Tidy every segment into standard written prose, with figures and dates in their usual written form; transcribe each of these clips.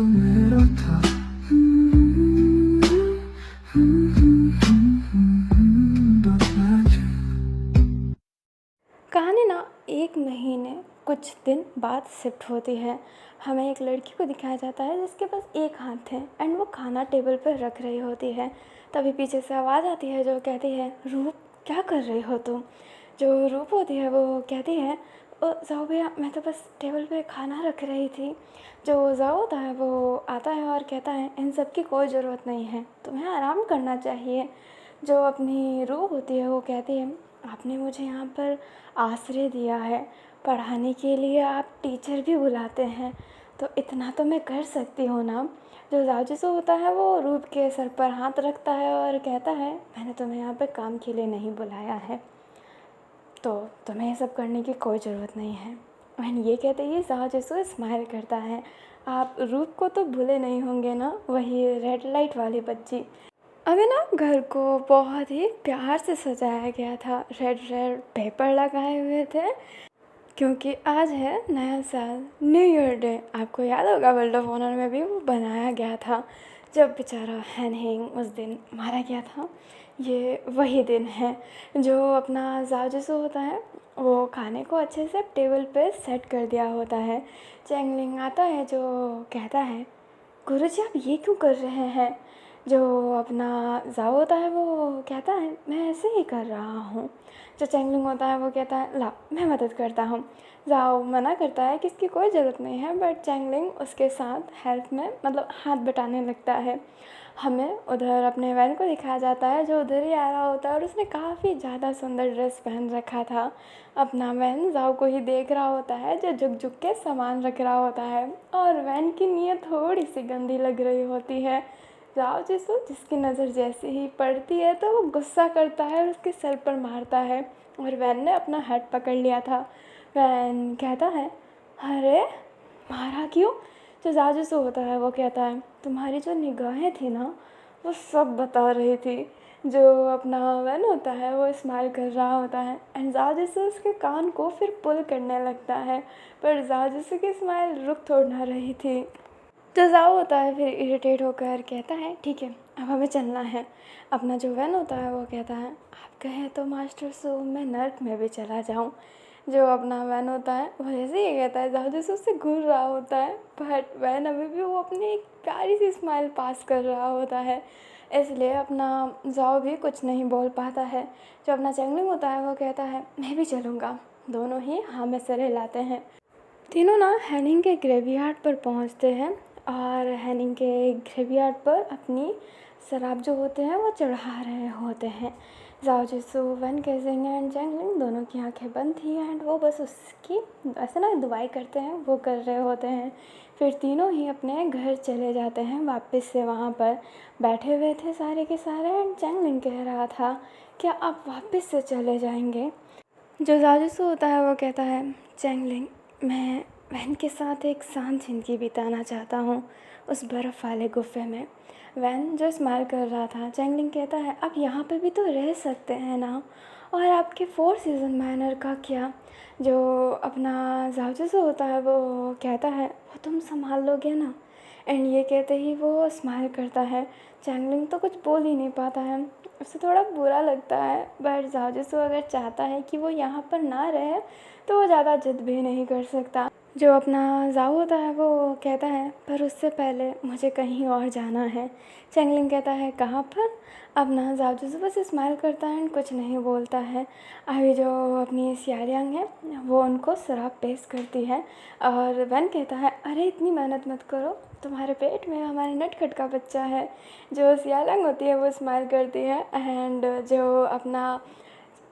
तो मेरा था। कहानी ना एक महीने कुछ दिन बाद शिफ्ट होती है। हमें एक लड़की को दिखाया जाता है जिसके पास एक हाथ है एंड वो खाना टेबल पर रख रही होती है। तभी पीछे से आवाज़ आती है जो कहती है, रूप क्या कर रही हो तुम। जो रूप होती है वो कहती है, ओ जाओ भैया, मैं तो बस टेबल पे खाना रख रही थी। जो जाओ होता है वो आता है और कहता है, इन सब की कोई ज़रूरत नहीं है, तुम्हें आराम करना चाहिए। जो अपनी रूप होती है वो कहती है, आपने मुझे यहाँ पर आश्रय दिया है, पढ़ाने के लिए आप टीचर भी बुलाते हैं, तो इतना तो मैं कर सकती हूँ ना। जो जाजूसू होता है वो रूप के सर पर हाथ रखता है और कहता है, मैंने तुम्हें यहाँ पे काम के लिए नहीं बुलाया है, तो तुम्हें ये सब करने की कोई ज़रूरत नहीं है। मैंने ये कहते ही जाजूसू स्माइल करता है, आप रूप को तो भूले नहीं होंगे ना, वही रेड लाइट वाली बच्ची। अभी ना घर को बहुत ही प्यार से सजाया गया था, रेड रेड पेपर लगाए हुए थे, क्योंकि आज है नया साल, न्यू ईयर डे। आपको याद होगा वर्ल्ड ऑफ ऑनर में भी वो बनाया गया था जब बेचारा हैनहिंग उस दिन मारा गया था। ये वही दिन है जो अपना जाजूसू होता है वो खाने को अच्छे से टेबल पे सेट कर दिया होता है। चैंगलिंग आता है जो कहता है, गुरुजी आप ये क्यों कर रहे हैं। जो अपना जाओ होता है वो कहता है, मैं ऐसे ही कर रहा हूँ। जो चैंगलिंग होता है वो कहता है, ला मैं मदद करता हूँ। जाओ मना करता है कि इसकी कोई ज़रूरत नहीं है, बट चैंगलिंग उसके साथ हेल्प में मतलब हाथ बटाने लगता है। हमें उधर अपने वैन को दिखाया जाता है जो उधर ही आ रहा होता है और उसने काफ़ी ज़्यादा सुंदर ड्रेस पहन रखा था। अपना वैन जाओ को ही देख रहा होता है जो झुक झुक के सामान रख रहा होता है और वैन की नीयत थोड़ी सी गंदी लग रही होती है। जाओ जिसकी नज़र जैसे ही पड़ती है तो वो गुस्सा करता है और उसके सर पर मारता है, और वैन ने अपना हेड पकड़ लिया था। वैन कहता है, अरे मारा क्यों। जो जाजूसू होता है वो कहता है, तुम्हारी जो निगाहें थी ना वो सब बता रही थी। जो अपना वैन होता है वो स्माइल कर रहा होता है एंड जाजूसू उसके कान को फिर पुल करने लगता है, पर जाजूसू की स्माइल रुक थोड़ ना रही थी। तो जाओ होता है फिर इरिटेट होकर कहता है, ठीक है अब हमें चलना है। अपना जो वैन होता है वो कहता है, आप कहें तो मास्टर सो मैं नर्क में भी चला जाऊं। जो अपना वैन होता है वो जैसे ही कहता है, जाओ जैसे उससे घूर रहा होता है, बट वैन अभी भी वो अपनी एक प्यारी सी स्माइल पास कर रहा होता है, इसलिए अपना जाओ भी कुछ नहीं बोल पाता है। जो अपना चैंगलिंग होता है वो कहता है, मैं भी चलूँगा। दोनों ही हाँ में सिर हिलाते हैं। तीनों ना हैनिंग के ग्रेवयार्ड पर पहुंचते हैं और हैनिंग के ग्रेवयार्ड पर अपनी शराब जो होते हैं वो चढ़ा रहे होते हैं। जाओ जिसो वन केजिंग एंड जैंगलिंग दोनों की आंखें बंद थी एंड वो बस उसकी ऐसे ना दुआई करते हैं वो कर रहे होते हैं। फिर तीनों ही अपने घर चले जाते हैं वापस से। वहाँ पर बैठे हुए थे सारे के सारे एंड जैंगलिंग कह रहा था, क्या आप वापस से चले जाएंगे। जो जाजूसू होता है वो कहता है, चैंगलिंग मैं वैन के साथ एक शांत ज़िंदगी बिताना चाहता हूँ उस बर्फ़ वाले गुफ़े में। वैन जो स्माइल कर रहा था, चैंगलिंग कहता है, आप यहाँ पे भी तो रह सकते हैं ना, और आपके 4 सीज़न मैनर का क्या। जो अपना जाजूसू होता है वो कहता है, वो तुम संभाल लोगे ना। एंड ये कहते ही वो स्माइल करता है। चैंगलिंग तो कुछ बोल ही नहीं पाता है, उसे थोड़ा बुरा लगता है, बट जाजूसू अगर चाहता है कि वो यहाँ पर ना रहे तो वो ज़्यादा जिद भी नहीं कर सकता। जो अपना जाओ होता है वो कहता है, पर उससे पहले मुझे कहीं और जाना है। चैंगलिंग कहता है, कहाँ पर। अपना जाजूसू बस स्माइल करता है एंड कुछ नहीं बोलता है। अभी जो अपनी सियारियांग है वो उनको शराब पेश करती है और वन कहता है, अरे इतनी मेहनत मत करो, तुम्हारे पेट में हमारे नटखट का बच्चा है। जो सियारयांग होती है वो स्माइल करती है एंड जो अपना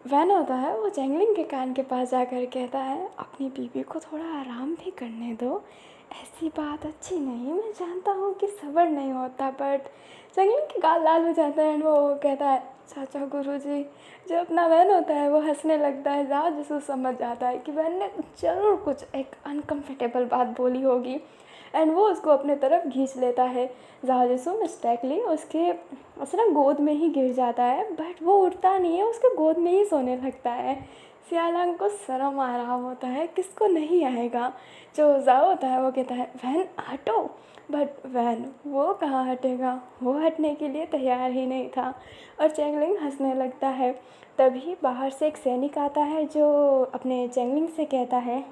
वैन होता है वो चैंगलिंग के कान के पास जाकर कहता है, अपनी बीवी को थोड़ा आराम भी करने दो, ऐसी बात अच्छी नहीं। मैं जानता हूँ कि सब्र नहीं होता, बट चैंगलिंग के गाल लाल हो जाता है एंड वो कहता है, चाचा गुरुजी। जो अपना वैन होता है वो हंसने लगता है। जहाँ जिसको समझ जाता है कि वैन ने ज़रूर कुछ एक अनकम्फर्टेबल बात बोली होगी एंड वो उसको अपने तरफ खींच लेता है। जाजसू मिस्टेकली उसके उस ना गोद में ही गिर जाता है, बट वो उठता नहीं है, उसके गोद में ही सोने लगता है। सियालांग को शर्म आ रहा होता है, किसको नहीं आएगा। जो जाओ होता है वो कहता है वैन हटो, बट वैन वो कहाँ हटेगा, वो हटने के लिए तैयार ही नहीं था। और चैंगलिंग हंसने लगता है। तभी बाहर से एक सैनिक आता है जो अपने चैंगलिंग से कहता है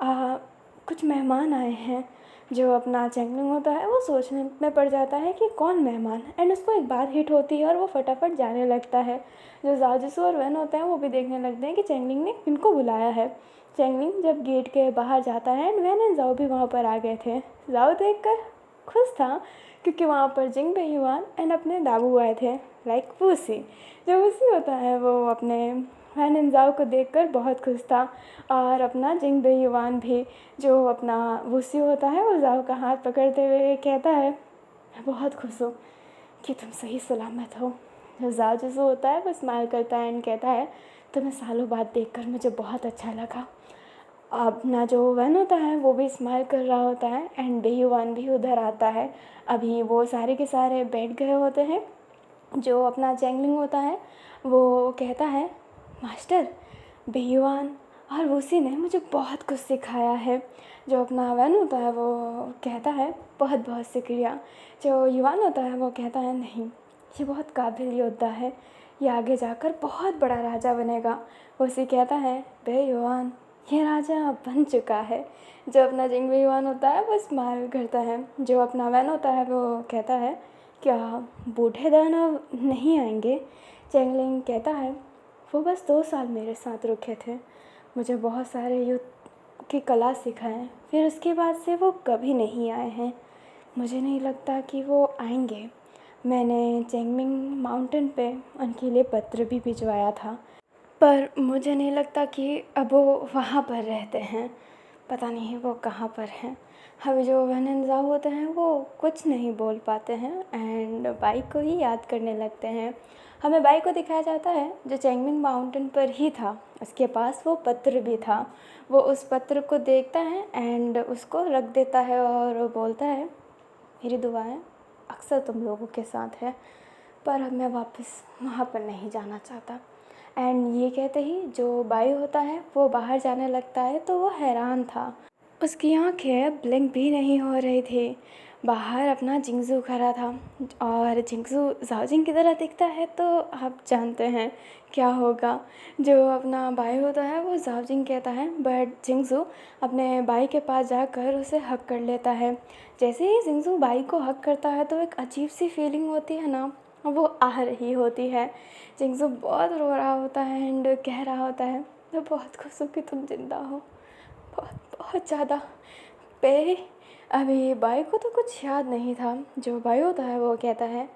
कुछ मेहमान आए हैं। जो अपना चैंगलिंग होता है वो सोचने में पड़ जाता है कि कौन मेहमान, एंड उसको एक बात हिट होती है और वो फटाफट जाने लगता है। जो जाओ और वैन होते हैं वो भी देखने लगते हैं कि चैंगलिंग ने किनको बुलाया है। चैंगलिंग जब गेट के बाहर जाता है एंड वैन एंड जाओ भी वहाँ पर आ गए थे। जाओ देखकर खुश था क्योंकि वहाँ पर जिंग बेह्युआन एंड अपने दाबू आए थे, लाइक वूसी। जो वूसी होता है वो अपने वैन एंड जाओ को देखकर बहुत खुश था। और अपना जिंग बेह्युआन भी, जो अपना वूसी होता है, वो जाओ का हाथ पकड़ते हुए कहता है मैं बहुत खुश हूँ कि तुम सही सलामत हो। जो जाओ जैसे होता है वो स्माइल करता है एंड कहता है तुम्हें सालों बाद देखकर मुझे बहुत अच्छा लगा। अपना जो वैन होता है वो भी स्माइल कर रहा होता है एंड बेह्युआन भी उधर आता है। अभी वो सारे के सारे बैठ गए होते हैं। जो अपना चैंगलिंग होता है वो कहता है मास्टर, बेह्युआन और वूसी ने मुझे बहुत कुछ सिखाया है। जो अपना वैन होता है वो कहता है बहुत बहुत शुक्रिया। जो युवान होता है वो कहता है नहीं, ये बहुत काबिल योद्धा है, ये आगे जाकर बहुत बड़ा राजा बनेगा। वूसी कहता है बेह्युआन, ये राजा बन चुका है। जो अपना जिंग बेह्युआन होता है वो स्माइल करता है। जो अपना वैन होता है वो कहता है क्या बूढ़े दानव नहीं आएंगे। चैंगलिंग कहता है वो बस 2 साल मेरे साथ रुके थे, मुझे बहुत सारे युद्ध की कला सिखाएं, फिर उसके बाद से वो कभी नहीं आए हैं। मुझे नहीं लगता कि वो आएंगे। मैंने चैंगमिंग माउंटेन पे उनके लिए पत्र भी भिजवाया था, पर मुझे नहीं लगता कि अब वो वहाँ पर रहते हैं। पता नहीं वो कहाँ पर हैं। अभी जो वैन एंड जाओ होते हैं वो कुछ नहीं बोल पाते हैं एंड बाइक को ही याद करने लगते हैं। हमें बाइक को दिखाया जाता है जो चैंगमिंग माउंटेन पर ही था, उसके पास वो पत्र भी था। वो उस पत्र को देखता है एंड उसको रख देता है और वो बोलता है मेरी दुआएं अक्सर तुम लोगों के साथ है, पर अब मैं वापस वहाँ पर नहीं जाना चाहता। एंड ये कहते ही जो बाई होता है वो बाहर जाने लगता है तो वो हैरान था। उसकी आँखें ब्लिंक भी नहीं हो रही थी। बाहर अपना जिंगजू खड़ा था और जिंगजू जाओजिंग की तरह दिखता है तो आप जानते हैं क्या होगा। जो अपना बाई होता है वो जाओजिंग कहता है, बट जिंगजू अपने बाई के पास जाकर उसे हक कर लेता है। जैसे ही जिंगजू बाई को हक करता है तो एक अजीब सी फीलिंग होती है ना, वो आ रही होती है। जिंगजू बहुत रो रहा होता है एंड कह रहा होता है मैं बहुत खुश हूँ कि तुम जिंदा हो, बहुत बहुत ज़्यादा। पे अभी बाई को तो कुछ याद नहीं था। जो बाई होता है वो कहता है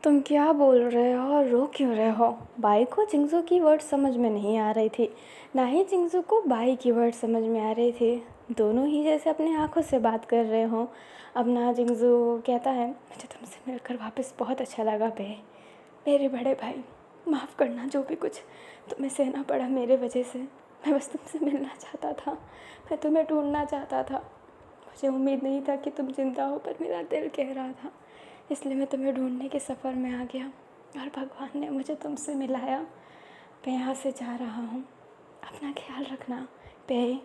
तुम क्या बोल रहे हो और रो क्यों रहे हो। बाई को जिंगजू की वर्ड समझ में नहीं आ रही थी, ना ही जिंगजू को बाई की वर्ड समझ में आ रही थी। दोनों ही जैसे अपने आँखों से बात कर रहे हों। अपना जिंगजू कहता है मुझे तुमसे मिलकर वापस बहुत अच्छा लगा बे, मेरे बड़े भाई, माफ़ करना जो भी कुछ तुम्हें सहना पड़ा मेरे वजह से। मैं बस तुमसे मिलना चाहता था, मैं तुम्हें ढूंढना चाहता था। मुझे उम्मीद नहीं था कि तुम जिंदा हो, पर मेरा दिल कह रहा था, इसलिए मैं तुम्हें ढूंढने के सफ़र में आ गया और भगवान ने मुझे तुमसे मिलाया। मैं यहाँ से जा रहा हूँ, अपना ख्याल रखना पे।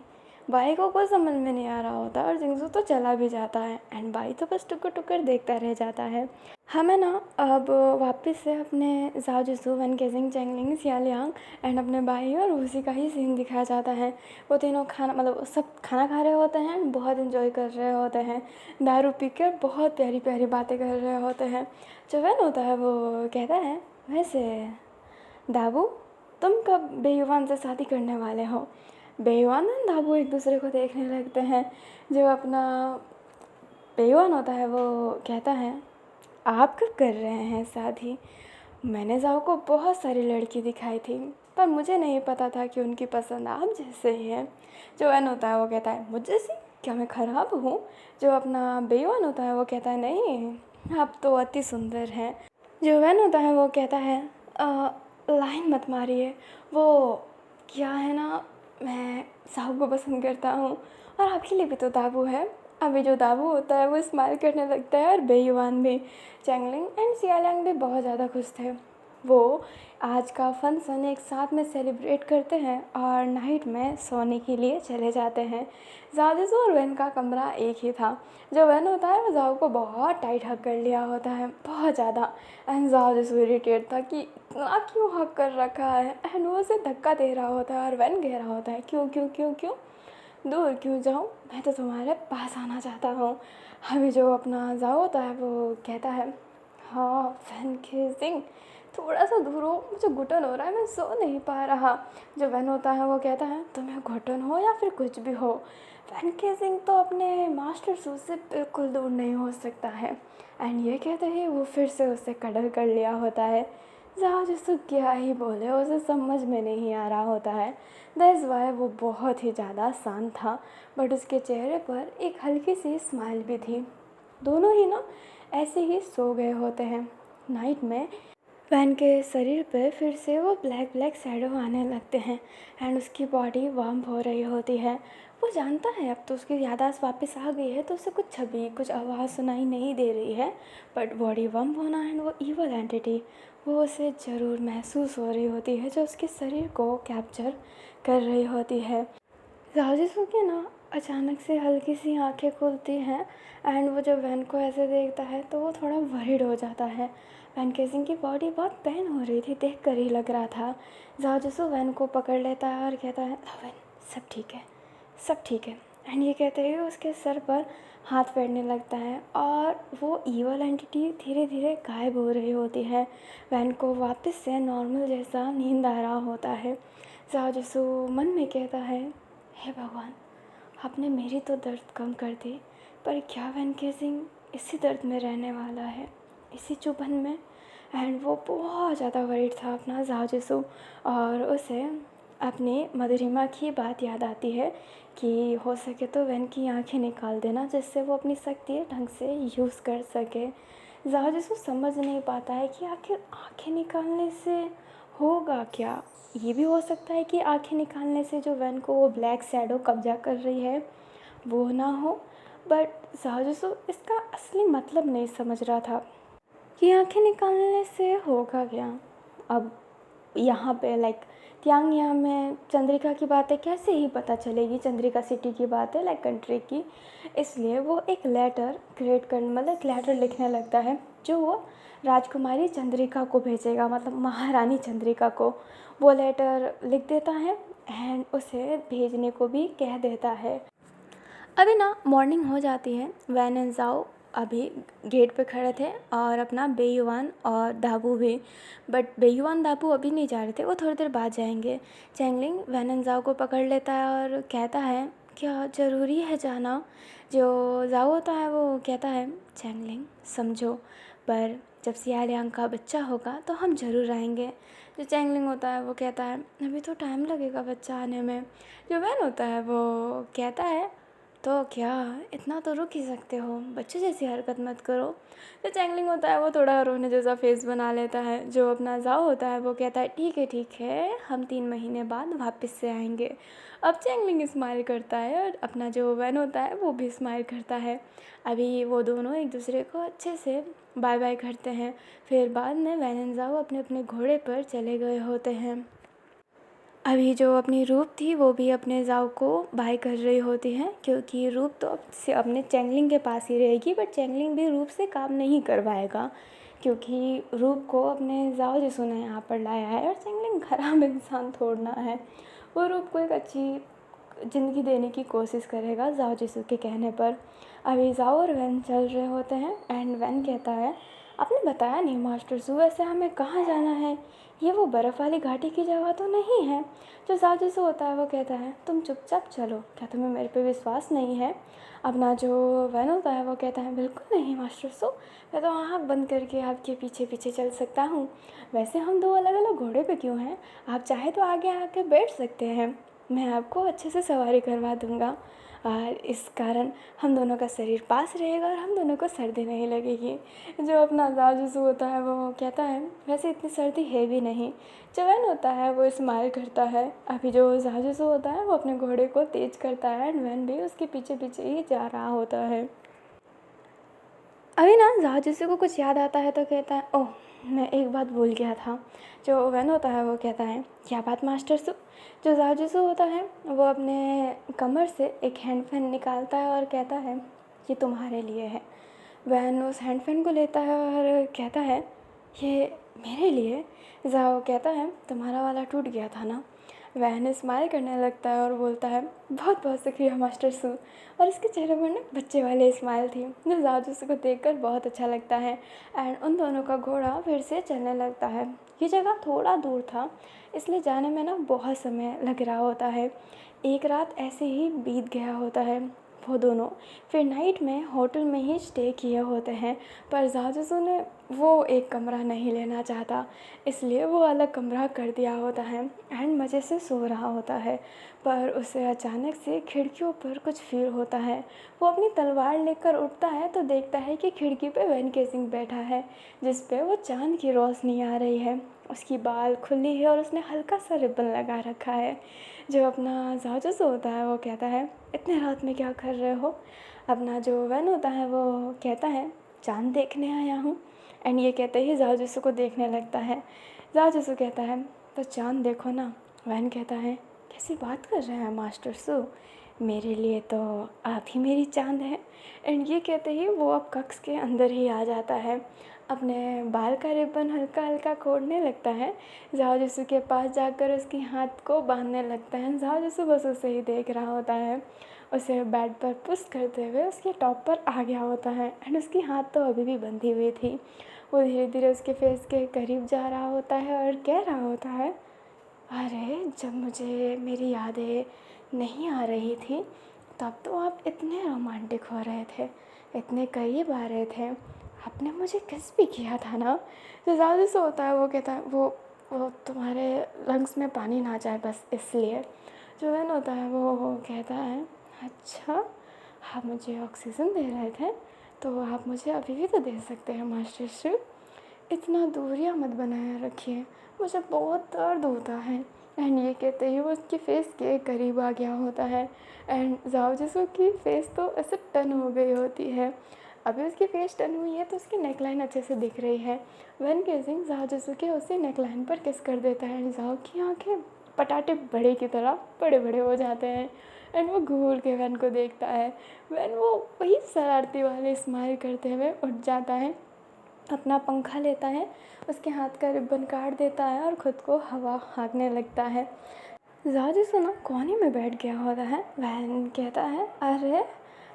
बाई को कुछ समझ में नहीं आ रहा होता और जिंगजू तो चला भी जाता है एंड बाई तो बस टुकर टुकर देखता रह जाता है। हमें ना अब वापस से अपने जाओ जिसू, वन केजिंग, चैंगलिंग, सियालियांग एंड अपने बाई और उसी का ही सीन दिखाया जाता है। वो तीनों खाना मतलब सब खाना खा रहे होते हैं एंड बहुत इन्जॉय कर रहे होते हैं, दारू पी कर बहुत प्यारी प्यारी बातें कर रहे होते हैं। जो वैन होता है वो कहता है वैसे दाबू तुम कब बेयुवान से शादी करने वाले हो। बेयुवान और दाबू एक दूसरे को देखने लगते हैं। जो अपना बेयुवान होता है वो कहता है आप कब कर रहे हैं शादी। मैंने जाओ को बहुत सारी लड़की दिखाई थी, पर मुझे नहीं पता था कि उनकी पसंद आप जैसे ही है। जो वैन होता है वो कहता है मुझ जैसी, क्या मैं ख़राब हूँ। जो अपना बेयुवान होता है वो कहता है नहीं, आप तो अति सुंदर हैं। जो वैन होता है वो कहता है लाइन मत मारिए, वो क्या है ना, मैं साहू को पसंद करता हूँ और आपके लिए भी तो दाबू है। अभी जो दाबू होता है वो स्माइल करने लगता है और बेयुवान भी। चैंगलिंग एंड सियालियांग भी बहुत ज़्यादा खुश थे। वो आज का फंक्शन एक साथ में सेलिब्रेट करते हैं और नाइट में सोने के लिए चले जाते हैं। जाजिसू और वैन का कमरा एक ही था। जो वैन होता है वो जाओ को बहुत टाइट हक कर लिया होता है, बहुत ज़्यादा। एंड जाजिसू इरिटेट था कि इतना क्यों हक कर रखा है, एंड वो उसे धक्का दे रहा होता है और वैन कह रहा होता है क्यों क्यों क्यों क्यों, दूर क्यों जाऊँ, मैं तो तुम्हारे पास आना चाहता हूँ। अभी जो अपना जाओ होता है वो कहता है हाँ वैन किसिंग, थोड़ा सा दूर हो, मुझे घुटन हो रहा है, मैं सो नहीं पा रहा। जो वैन होता है वो कहता है तुम्हें घुटन हो या फिर कुछ भी हो, वैन किसिंग तो अपने मास्टर सू से बिल्कुल दूर नहीं हो सकता है। एंड ये कहते ही वो फिर से उससे कडल कर लिया होता है। जाओ जिसको क्या ही बोले, उसे समझ में नहीं आ रहा होता है। दैट्स वाई वो बहुत ही ज़्यादा शांत था, बट उसके चेहरे पर एक हल्की सी स्माइल भी थी। दोनों ही ना ऐसे ही सो गए होते हैं। नाइट में वैन के शरीर पे फिर से वो ब्लैक ब्लैक शैडो आने लगते हैं एंड उसकी बॉडी वार्म हो रही होती है। वो जानता है अब तो उसकी याददाश्त वापस आ गई है, तो उसे कुछ छवि कुछ आवाज़ सुनाई नहीं दे रही है, बट बॉडी वार्म होना एंड वो ईवल एंटिटी वो उसे ज़रूर महसूस हो रही होती है, जो उसके शरीर को कैप्चर कर रही होती है। राजेशू की ना अचानक से हल्की सी आंखें खुलती हैं एंड वो जब वैन को ऐसे देखता है तो वो थोड़ा वरीड हो जाता है। वैन केसिंग की बॉडी बहुत पेन हो रही थी, देख कर ही लग रहा था। जाजसू वैन को पकड़ लेता है और कहता है वैन सब ठीक है, सब ठीक है। एंड ये कहते हुए उसके सर पर हाथ फेरने लगता है और वो ईवल एंटिटी धीरे धीरे गायब हो रही होती है। वैन को वापस से नॉर्मल जैसा नींद आ रहा होता है। जाजसू मन में कहता है हे भगवान, आपने मेरी तो दर्द कम कर दी, पर क्या वैन केसिंग इसी दर्द में रहने वाला है, इसी चुभन में। एंड वो बहुत ज़्यादा वरीड था अपना जाजिसू, और उसे अपनी मधुरिमा की बात याद आती है कि हो सके तो वैन की आंखें निकाल देना, जिससे वो अपनी शक्ति ढंग से यूज़ कर सके। जाजिसू समझ नहीं पाता है कि आखिर आंखें निकालने से होगा क्या। ये भी हो सकता है कि आंखें निकालने से जो वैन को वो ब्लैक शैडो कब्जा कर रही है वो ना हो, बट जाजिसू इसका असली मतलब नहीं समझ रहा था कि आंखें निकालने से होगा क्या। अब यहाँ पे लाइक त्यांगया में चंद्रिका की बातें कैसे ही पता चलेगी, चंद्रिका सिटी की बात है लाइक कंट्री की। इसलिए वो एक लेटर क्रिएट कर मतलब एक लेटर लिखने लगता है जो वो राजकुमारी चंद्रिका को भेजेगा, मतलब महारानी चंद्रिका को। वो लेटर लिख देता है एंड उसे भेजने को भी कह देता है। अभी ना मॉर्निंग हो जाती है। वैन एंड जाओ अभी गेट पे खड़े थे और अपना बेयुआन और दाबू भी, बट बेयुआन दाबू अभी नहीं जा रहे थे, वो थोड़ी देर बाद जाएंगे। चैंगलिंग वैन एंड जाओ को पकड़ लेता है और कहता है क्या ज़रूरी है जाना। जो जाओ होता है वो कहता है चैंगलिंग समझो, पर जब सियालियांग का बच्चा होगा तो हम ज़रूर आएंगे। जो चैंगलिंग होता है वो कहता है अभी तो टाइम लगेगा बच्चा आने में। जो वैन होता है वो कहता है तो क्या इतना तो रुक ही सकते हो, बच्चे जैसी हरकत मत करो। जो चैंगलिंग होता है वो थोड़ा रोने जैसा फेस बना लेता है। जो अपना जाओ होता है वो कहता है ठीक है हम 3 महीने बाद वापस से आएंगे। अब चैंगलिंग स्माइल करता है और अपना जो वैन होता है वो भी स्माइल करता है। अभी वो दोनों एक दूसरे को अच्छे से बाय बाय करते हैं। फिर बाद में वैन एंड जाओ अपने अपने घोड़े पर चले गए होते हैं। अभी जो अपनी रूप थी वो भी अपने जाओ को बाय कर रही होती है, क्योंकि रूप तो अब से अपने चैंगलिंग के पास ही रहेगी, बट चैंगलिंग भी रूप से काम नहीं करवाएगा, क्योंकि रूप को अपने जाओ जिसू ने यहाँ पर लाया है और चैंगलिंग खराब इंसान छोड़ना है। वो रूप को एक अच्छी ज़िंदगी देने की कोशिश करेगा जाओ जिसू के कहने पर। अभी जाओ और वैन चल रहे होते हैं एंड वैन कहता है आपने बताया नहीं मास्टर सू, वैसे हमें कहाँ जाना है, ये वो बर्फ़ वाली घाटी की जगह तो नहीं है। जो जाजू होता है वो कहता है तुम चुपचाप चलो, क्या तुम्हें मेरे पे विश्वास नहीं है। अपना जो वैन होता है वो कहता है बिल्कुल नहीं मास्टर सो, मैं तो आँख बंद करके आपके पीछे पीछे चल सकता हूँ। वैसे हम 2 अलग अलग घोड़े पे क्यों हैं, आप चाहे तो आगे आके बैठ सकते हैं, मैं आपको अच्छे से सवारी करवा दूँगा और इस कारण हम दोनों का शरीर पास रहेगा और हम दोनों को सर्दी नहीं लगेगी। जो अपना जाजू होता है वो कहता है वैसे इतनी सर्दी है भी नहीं। जो वैन होता है वो स्माइल करता है। अभी जो जाजू होता है वो अपने घोड़े को तेज करता है एंड वैन भी उसके पीछे पीछे ही जा रहा होता है। अभी ना जाओ को कुछ याद आता है तो कहता है, ओह मैं एक बात भूल गया था। जो वैन होता है वो कहता है, क्या बात मास्टर सु। जो जाओ होता है वो अपने कमर से एक हैंड फैन निकालता है और कहता है, ये तुम्हारे लिए है। वैन उस हैंड फैन को लेता है और कहता है, ये मेरे लिए। जाओ कहता है, तुम्हारा वाला टूट गया था ना। वैन स्माइल करने लगता है और बोलता है, बहुत बहुत शुक्रिया मास्टर सू। और इसके चेहरे पर ना बच्चे वाली स्माइल थी, जो जाजूसी को देखकर बहुत अच्छा लगता है। एंड उन दोनों का घोड़ा फिर से चलने लगता है। ये जगह थोड़ा दूर था, इसलिए जाने में ना बहुत समय लग रहा होता है। एक रात ऐसे ही बीत गया होता है। वो दोनों फिर नाइट में होटल में ही स्टे किए होते हैं, पर जाजूसू ने वो एक कमरा नहीं लेना चाहता, इसलिए वो अलग कमरा कर दिया होता है एंड मज़े से सो रहा होता है। पर उसे अचानक से खिड़कियों पर कुछ फील होता है। वो अपनी तलवार लेकर उठता है तो देखता है कि खिड़की पे वैन केसिंग बैठा है, जिस पे वो चांद की रोशनी आ रही है। उसकी बाल खुली है और उसने हल्का सा रिबन लगा रखा है। जो अपना जाजूस होता है वो कहता है, इतने रात में क्या कर रहे हो। अपना जो वैन होता है वो कहता है, चांद देखने आया हूँ। एंड ये कहते ही जाजूसू को देखने लगता है। जाजूसू कहता है, तो चांद देखो ना। वैन कहता है, कैसी बात कर रहे हैं मास्टर सू, मेरे लिए तो आप ही मेरी चांद है। एंड ये कहते ही वो अब कक्ष के अंदर ही आ जाता है। अपने बाल का रिबन हल्का हल्का खोलने लगता है। जाओ के पास जाकर उसके हाथ को बांधने लगता है। जाओ बस उसे ही देख रहा होता है। उसे बेड पर पुश करते हुए उसके टॉप पर आ गया होता है एंड उसकी हाथ तो अभी भी बंधी हुई थी। वो धीरे धीरे उसके फेस के करीब जा रहा होता है और कह रहा होता है, अरे जब मुझे मेरी यादें नहीं आ रही थी तब तो आप इतने रोमांटिक हो रहे थे, इतने करीब आ रहे थे, आपने मुझे किस भी किया था ना। जो ज़्यादा से होता है वो कहता है, वो तुम्हारे लंग्स में पानी ना जाए बस इसलिए। जो वैन होता है वो कहता है, अच्छा आप मुझे ऑक्सीजन दे रहे थे तो आप मुझे अभी भी तो दे सकते हैं मास्टर श्री। इतना दूरियां मत बनाए रखिए, मुझे बहुत दर्द होता है। एंड ये कहते ही वो उसके फेस के करीब आ गया होता है। एंड जाओ की फेस तो ऐसे टन हो गई होती है। अभी उसकी फेस टन हुई है तो उसकी नेकलाइन अच्छे से दिख रही है। वैन केसिंग जाओ के उसी नेकलाइन पर किस कर देता है। जाओ की आँखें पटाटे बड़े की तरह बड़े बड़े हो जाते हैं। एंड वो घूर के वैन को देखता है। वैन वो वही शरारती वाले स्माइल करते हुए उठ जाता है, अपना पंखा लेता है, उसके हाथ का रिबन काट देता है और ख़ुद को हवा हाँकने लगता है। ज़ाजी सुना कोने में बैठ गया होता है। वैन कहता है, अरे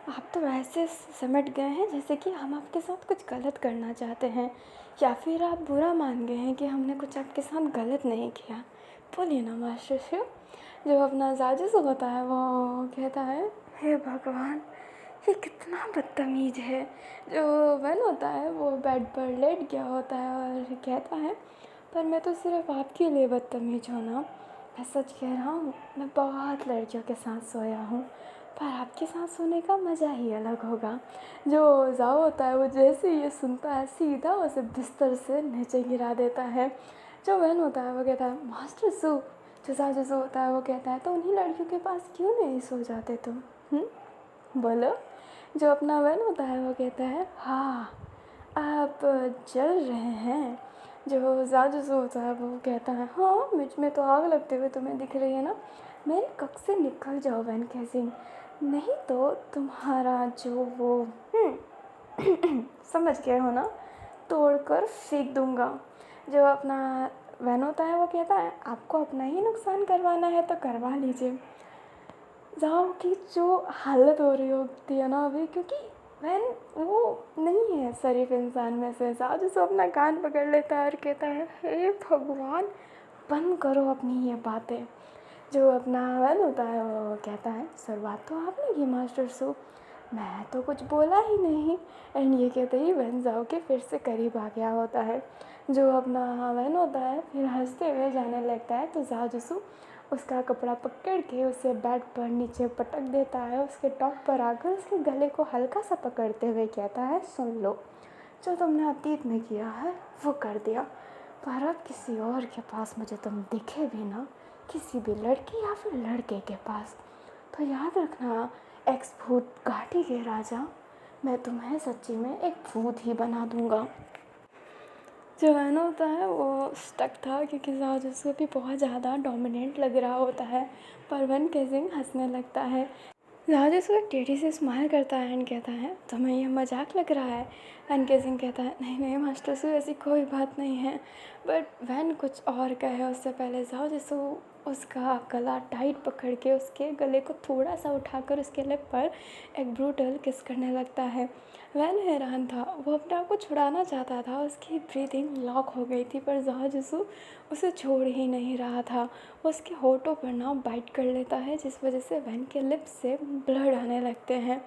आप तो वैसे सिमट गए हैं जैसे कि हम आपके साथ कुछ गलत करना चाहते हैं, या फिर आप बुरा मान गए हैं कि हमने कुछ आपके साथ गलत नहीं किया। बोलिए ना मास्टर शिव। जो अपना जाजिस होता है वो कहता है, हे भगवान ये कितना बदतमीज़ है। जो वैन होता है वो बेड पर लेट गया होता है और कहता है, पर मैं तो सिर्फ आपके लिए बदतमीज़ हूँ ना। मैं सच कह रहा हूँ, मैं बहुत लड़कियों के साथ सोया हूँ, पर आपके साथ सोने का मज़ा ही अलग होगा। जो जाओ होता है वो जैसे ये सुनता है सीधा उसे बिस्तर से नीचे गिरा देता है। जो वैन होता है वो कहता है, मास्टर सू। जो जो होता है वो कहता है, तो उन्हीं लड़कियों के पास क्यों नहीं सो जाते तुम? बोलो। जो अपना वैन होता है वो कहता है, हाँ आप जल रहे हैं। जो जाजू होता है वो कहता है, हाँ मुझ में तो आग लगते हुए तुम्हें दिख रही है ना। मेरे कक्ष से निकल जाओ वैन केसिंग, नहीं तो तुम्हारा जो वो समझ गए हो ना, तोड़ कर फेंक दूंगा। जो अपना वैन होता है वो कहता है, आपको अपना ही नुकसान करवाना है तो करवा लीजिए। जाओ की जो हालत हो रही होती है ना अभी, क्योंकि वैन वो नहीं है शरीफ इंसान में से। जाओ जिसको अपना कान पकड़ लेता है और कहता है, हे भगवान बंद करो अपनी ये बातें। जो अपना वैन होता है वो कहता है, शुरुआत तो आपने की मास्टर सू, मैं तो कुछ बोला ही नहीं। एंड ये कहते ही वैन जाओ के फिर से करीब आ गया होता है। जो अपना वैन होता है फिर हंसते हुए जाने लगता है तो जाओ उसका कपड़ा पकड़ के उसे बेड पर नीचे पटक देता है। उसके टॉप पर आकर उसके गले को हल्का सा पकड़ते हुए कहता है, सुन लो, जो तुमने अतीत में किया है वो कर दिया, पर अब किसी और के पास मुझे तुम दिखे भी ना, किसी भी लड़की या फिर लड़के के पास, तो याद रखना एक्स भूत घाटी के राजा, मैं तुम्हें सच्ची में एक भूत ही बना दूँगा। जो वैन होता है वो स्टक था क्योंकि ज़ाओ जिसको भी बहुत ज़्यादा डोमिनेंट लग रहा होता है, पर वैन केजिंग हँसने लगता है। ज़ाओ जिसको एक टेढ़ी से स्माइल करता है एंड कहता है, तुम्हें यह मजाक लग रहा है? वैन केजिंग कहता है, नहीं नहीं मास्टर सू, ऐसी कोई बात नहीं है। बट वैन कुछ और कहे उससे पहले ज़ाओ जिसको उसका गला टाइट पकड़ के उसके गले को थोड़ा सा उठाकर उसके लिप पर एक ब्रूटल किस करने लगता है। वैन हैरान था, वो अपने आप को छुड़ाना चाहता था, उसकी ब्रीदिंग लॉक हो गई थी, पर ज़ाओ जिसू उसे छोड़ ही नहीं रहा था। वो उसके होठों पर ना बाइट कर लेता है, जिस वजह से वैन के लिप्स से ब्लड आने लगते हैं।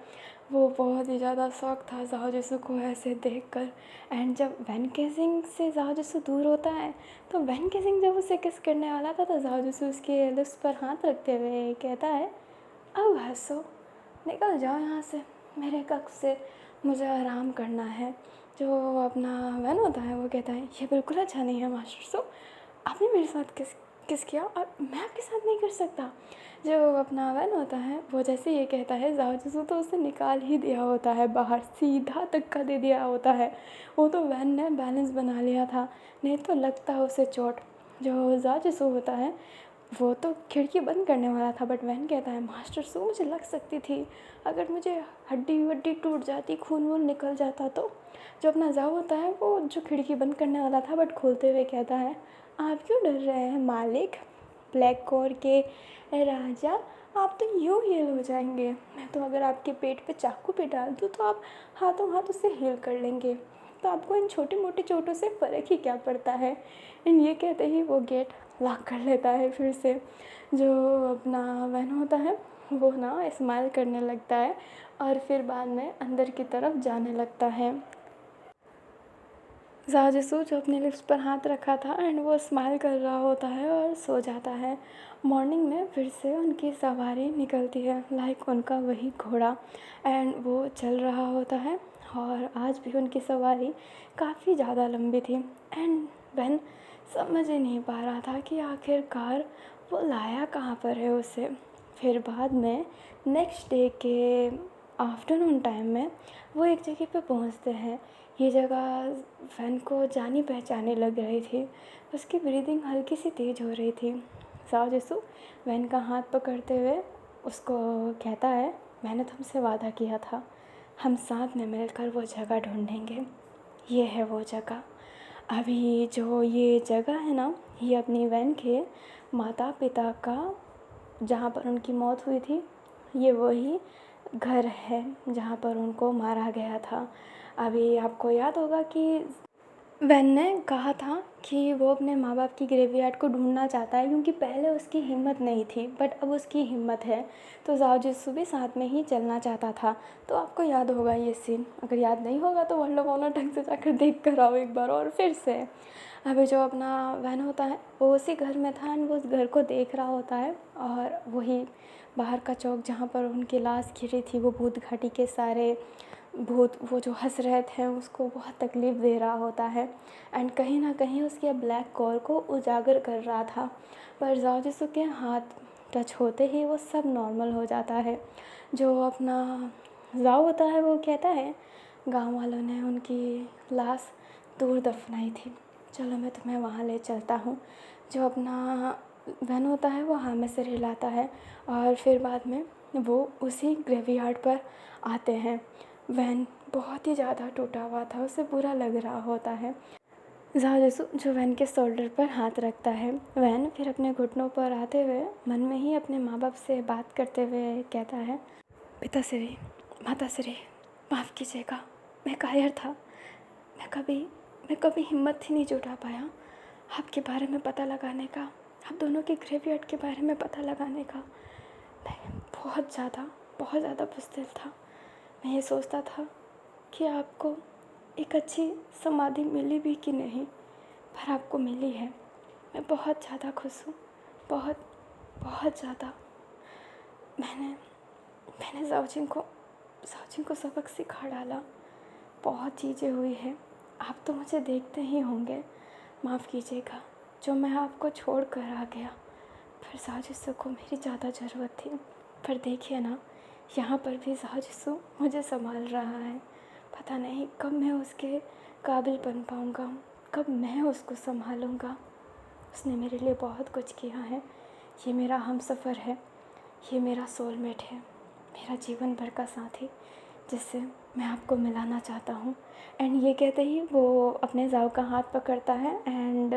वो बहुत ही ज़्यादा शॉक था ज़ाओ जिसू को ऐसे देखकर। एंड जब वैन केजिंग से ज़ाओ जिसू दूर होता है तो वैन केजिंग जब उसे किस करने वाला था तो ज़ाओ जिसू उसके लिप्स पर हाथ रखते हुए कहता है, अब हंसो, निकल जाओ यहाँ से, मेरे कक्ष से, मुझे आराम करना है। जो अपना वैन होता है वो कहता है, ये बिल्कुल अच्छा नहीं है मास्टर सो, आपने मेरे साथ किस किस किया और मैं आपके साथ नहीं कर सकता। जो अपना वैन होता है वो जैसे ये कहता है ज़ाओ जिसू तो उसे निकाल ही दिया होता है बाहर, सीधा धक्का दे दिया होता है। वो तो वैन ने बैलेंस बना लिया था, नहीं तो लगता है उसे चोट। जो ज़ाओ जिसू होता है वो तो खिड़की बंद करने वाला था, बट वैन कहता है, मास्टर सू मुझे लग सकती थी, अगर मुझे हड्डी वड्डी टूट जाती, खून वून निकल जाता तो। जो अपना ज़ाओ होता है वो जो खिड़की बंद करने वाला था बट खोलते हुए कहता है, आप क्यों डर रहे हैं मालिक, ब्लैक कोर के राजा, आप तो यूँ हील हो जाएंगे। मैं तो अगर आपके पेट पे चाकू पे डाल दूँ तो आप हाथों हाथ उससे हील कर लेंगे, तो आपको इन छोटी मोटी चोटों से फ़र्क ही क्या पड़ता है। इन ये कहते ही वो गेट लॉक कर लेता है फिर से। जो अपना वैन होता है वो ना स्माइल करने लगता है और फिर बाद में अंदर की तरफ जाने लगता है। ज़ाओ जिसू जो अपने लिप्स पर हाथ रखा था एंड वो स्माइल कर रहा होता है और सो जाता है। मॉर्निंग में फिर से उनकी सवारी निकलती है, लाइक उनका वही घोड़ा, एंड वो चल रहा होता है और आज भी उनकी सवारी काफ़ी ज़्यादा लंबी थी। एंड वैन समझ ही नहीं पा रहा था कि आखिरकार वो लाया कहाँ पर है उसे। फिर बाद में नेक्स्ट डे के आफ्टरनून टाइम में वो एक जगह पे पहुंचते हैं। ये जगह वैन को जानी पहचानी लग रही थी, उसकी ब्रीदिंग हल्की सी तेज़ हो रही थी। ज़ाओ जिसू वैन का हाथ पकड़ते हुए उसको कहता है, मैंने तुमसे वादा किया था, हम साथ में मिलकर वो जगह ढूंढेंगे, ये है वो जगह। अभी जो ये जगह है ना, ये अपनी वैन के माता पिता का, जहाँ पर उनकी मौत हुई थी, ये वही घर है जहाँ पर उनको मारा गया था। अभी आपको याद होगा कि वैन ने कहा था कि वो अपने माँ बाप की ग्रेवयार्ड को ढूंढना चाहता है, क्योंकि पहले उसकी हिम्मत नहीं थी बट अब उसकी हिम्मत है। तो ज़ाओ जिसू भी साथ में ही चलना चाहता था। तो आपको याद होगा ये सीन, अगर याद नहीं होगा तो वर्ल्ड ऑफ ऑनर ढंग से जाकर देख कर आओ एक बार और फिर से। अभी जो अपना वैन होता है वो उसी घर में था एंड वो उस घर को देख रहा होता है, और वही बाहर का चौक जहाँ पर उनकी लाश गिरी थी, वो भूत घाटी के सारे भूत वो जो हंस रहे थे उसको बहुत तकलीफ़ दे रहा होता है एंड कहीं ना कहीं उसके ब्लैक कोर को उजागर कर रहा था। पर ज़ाओ जिसू के हाथ टच होते ही वो सब नॉर्मल हो जाता है। जो अपना ज़ाओ होता है वो कहता है, गांव वालों ने उनकी लाश दूर दफनाई थी, चलो मैं तुम्हें वहाँ ले चलता हूँ। जो अपना वैन होता है वो हाँ में सिर हिलाता है और फिर बाद में वो उसी ग्रेवयार्ड पर आते हैं। वैन बहुत ही ज़्यादा टूटा हुआ था, उसे बुरा लग रहा होता है। ज़ाओ जिसू जो वैन के शोल्डर पर हाथ रखता है, वैन फिर अपने घुटनों पर आते हुए मन में ही अपने माँ बाप से बात करते हुए कहता है, पिताश्री, माताश्री, माफ़ कीजिएगा, मैं कायर था, मैं कभी हिम्मत ही नहीं जुटा पाया आपके बारे में पता लगाने का, आप दोनों के ग्रेवयार्ड के बारे में पता लगाने का। मैं बहुत ज़्यादा बुज़दिल था। मैं ये सोचता था कि आपको एक अच्छी समाधि मिली भी कि नहीं, पर आपको मिली है। मैं बहुत ज़्यादा खुश हूँ, बहुत बहुत ज़्यादा। मैंने ज़ाओ को सबक सिखा डाला, बहुत चीज़ें हुई हैं, आप तो मुझे देखते ही होंगे, माफ़ कीजिएगा जो मैं आपको छोड़ कर आ गया, पर ज़ाओ को मेरी ज़्यादा ज़रूरत थी। पर देखिए ना, यहाँ पर भी ज़ाओ मुझे संभाल रहा है। पता नहीं कब मैं उसके काबिल बन पाऊँगा, कब मैं उसको संभालूँगा। उसने मेरे लिए बहुत कुछ किया है। ये मेरा हमसफ़र है, ये मेरा सोलमेट है, मेरा जीवन भर का साथी, जिससे मैं आपको मिलाना चाहता हूँ। एंड ये कहते ही वो अपने ज़ाओ का हाथ पकड़ता है एंड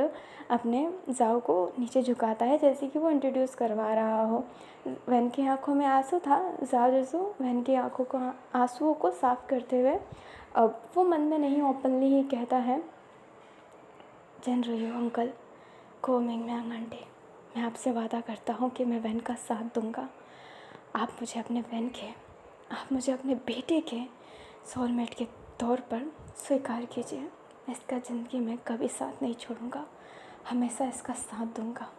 अपने ज़ाओ को नीचे झुकाता है, जैसे कि वो इंट्रोड्यूस करवा रहा हो। वैन की आंखों में आंसू था। ज़ाओ वैन की आंखों को आंसुओं को साफ़ करते हुए अब वो मन में नहीं ओपनली ही कहता है, जन रही हो अंकल को मिंग मैंग आंटी, मैं आपसे वादा करता हूँ कि मैं वैन का साथ दूँगा। आप मुझे अपने वैन के, आप मुझे अपने बेटे के सोलमेट के तौर पर स्वीकार कीजिए। इसका ज़िंदगी में कभी साथ नहीं छोड़ूंगा, हमेशा इसका साथ दूंगा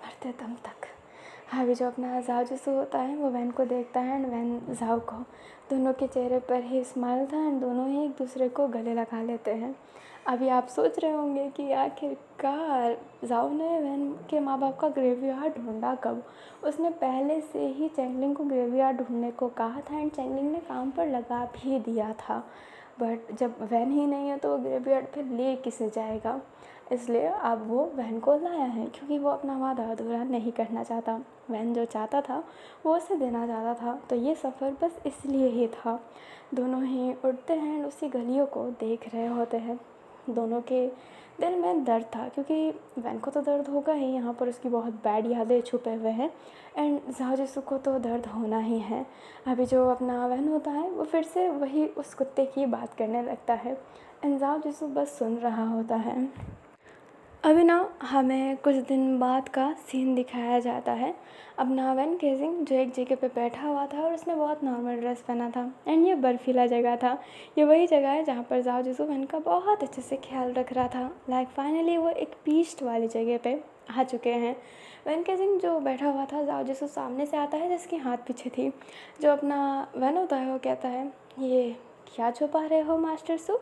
मरते दम तक। अभी जो अपना ज़ाओ होता है वो वैन को देखता है एंड वैन ज़ाओ को। दोनों के चेहरे पर ही स्माइल था एंड दोनों ही एक दूसरे को गले लगा लेते हैं। अभी आप सोच रहे होंगे कि आखिरकार ज़ाओ ने वैन के माँ बाप का ग्रेवयार्ड ढूंढा कब। उसने पहले से ही चैंगलिंग को ग्रेवयार्ड ढूंढने को कहा था एंड चैंगलिंग ने काम पर लगा भी दिया था। बट जब वैन ही नहीं है तो वो ग्रेवयार्ड पे ले किसे जाएगा, इसलिए अब वो वैन को लाया है, क्योंकि वो अपना वादा अधूरा नहीं करना चाहता। वैन जो चाहता था वो उसे देना चाहता था, तो ये सफ़र बस इसलिए ही था। दोनों ही उड़ते हैं एंड उसी गलियों को देख रहे होते हैं। दोनों के दिल में दर्द था, क्योंकि वैन को तो दर्द होगा ही, यहाँ पर उसकी बहुत बैड यादें छुपे हुए हैं एंड ज़ाओ को तो दर्द होना ही है। अभी जो अपना वैन होता है वो फिर से वही उस कुत्ते की बात करने लगता है एंड ज़ाओ बस सुन रहा होता है। अभी ना हमें कुछ दिन बाद का सीन दिखाया जाता है। अपना वैन केसिंग जो एक जगह पे बैठा हुआ था और उसने बहुत नॉर्मल ड्रेस पहना था एंड ये बर्फीला जगह था। ये वही जगह है जहाँ पर ज़ाओ वैन का बहुत अच्छे से ख्याल रख रहा था। लाइक फाइनली वो एक पीस्ट वाली जगह पे आ चुके हैं। वैन केसिंग जो बैठा हुआ था, ज़ाओ सामने से आता है जिसकी हाथ पीछे थी। जो अपना वैन होता है वो कहता है, ये क्या छुपा रहे हो मास्टर सू।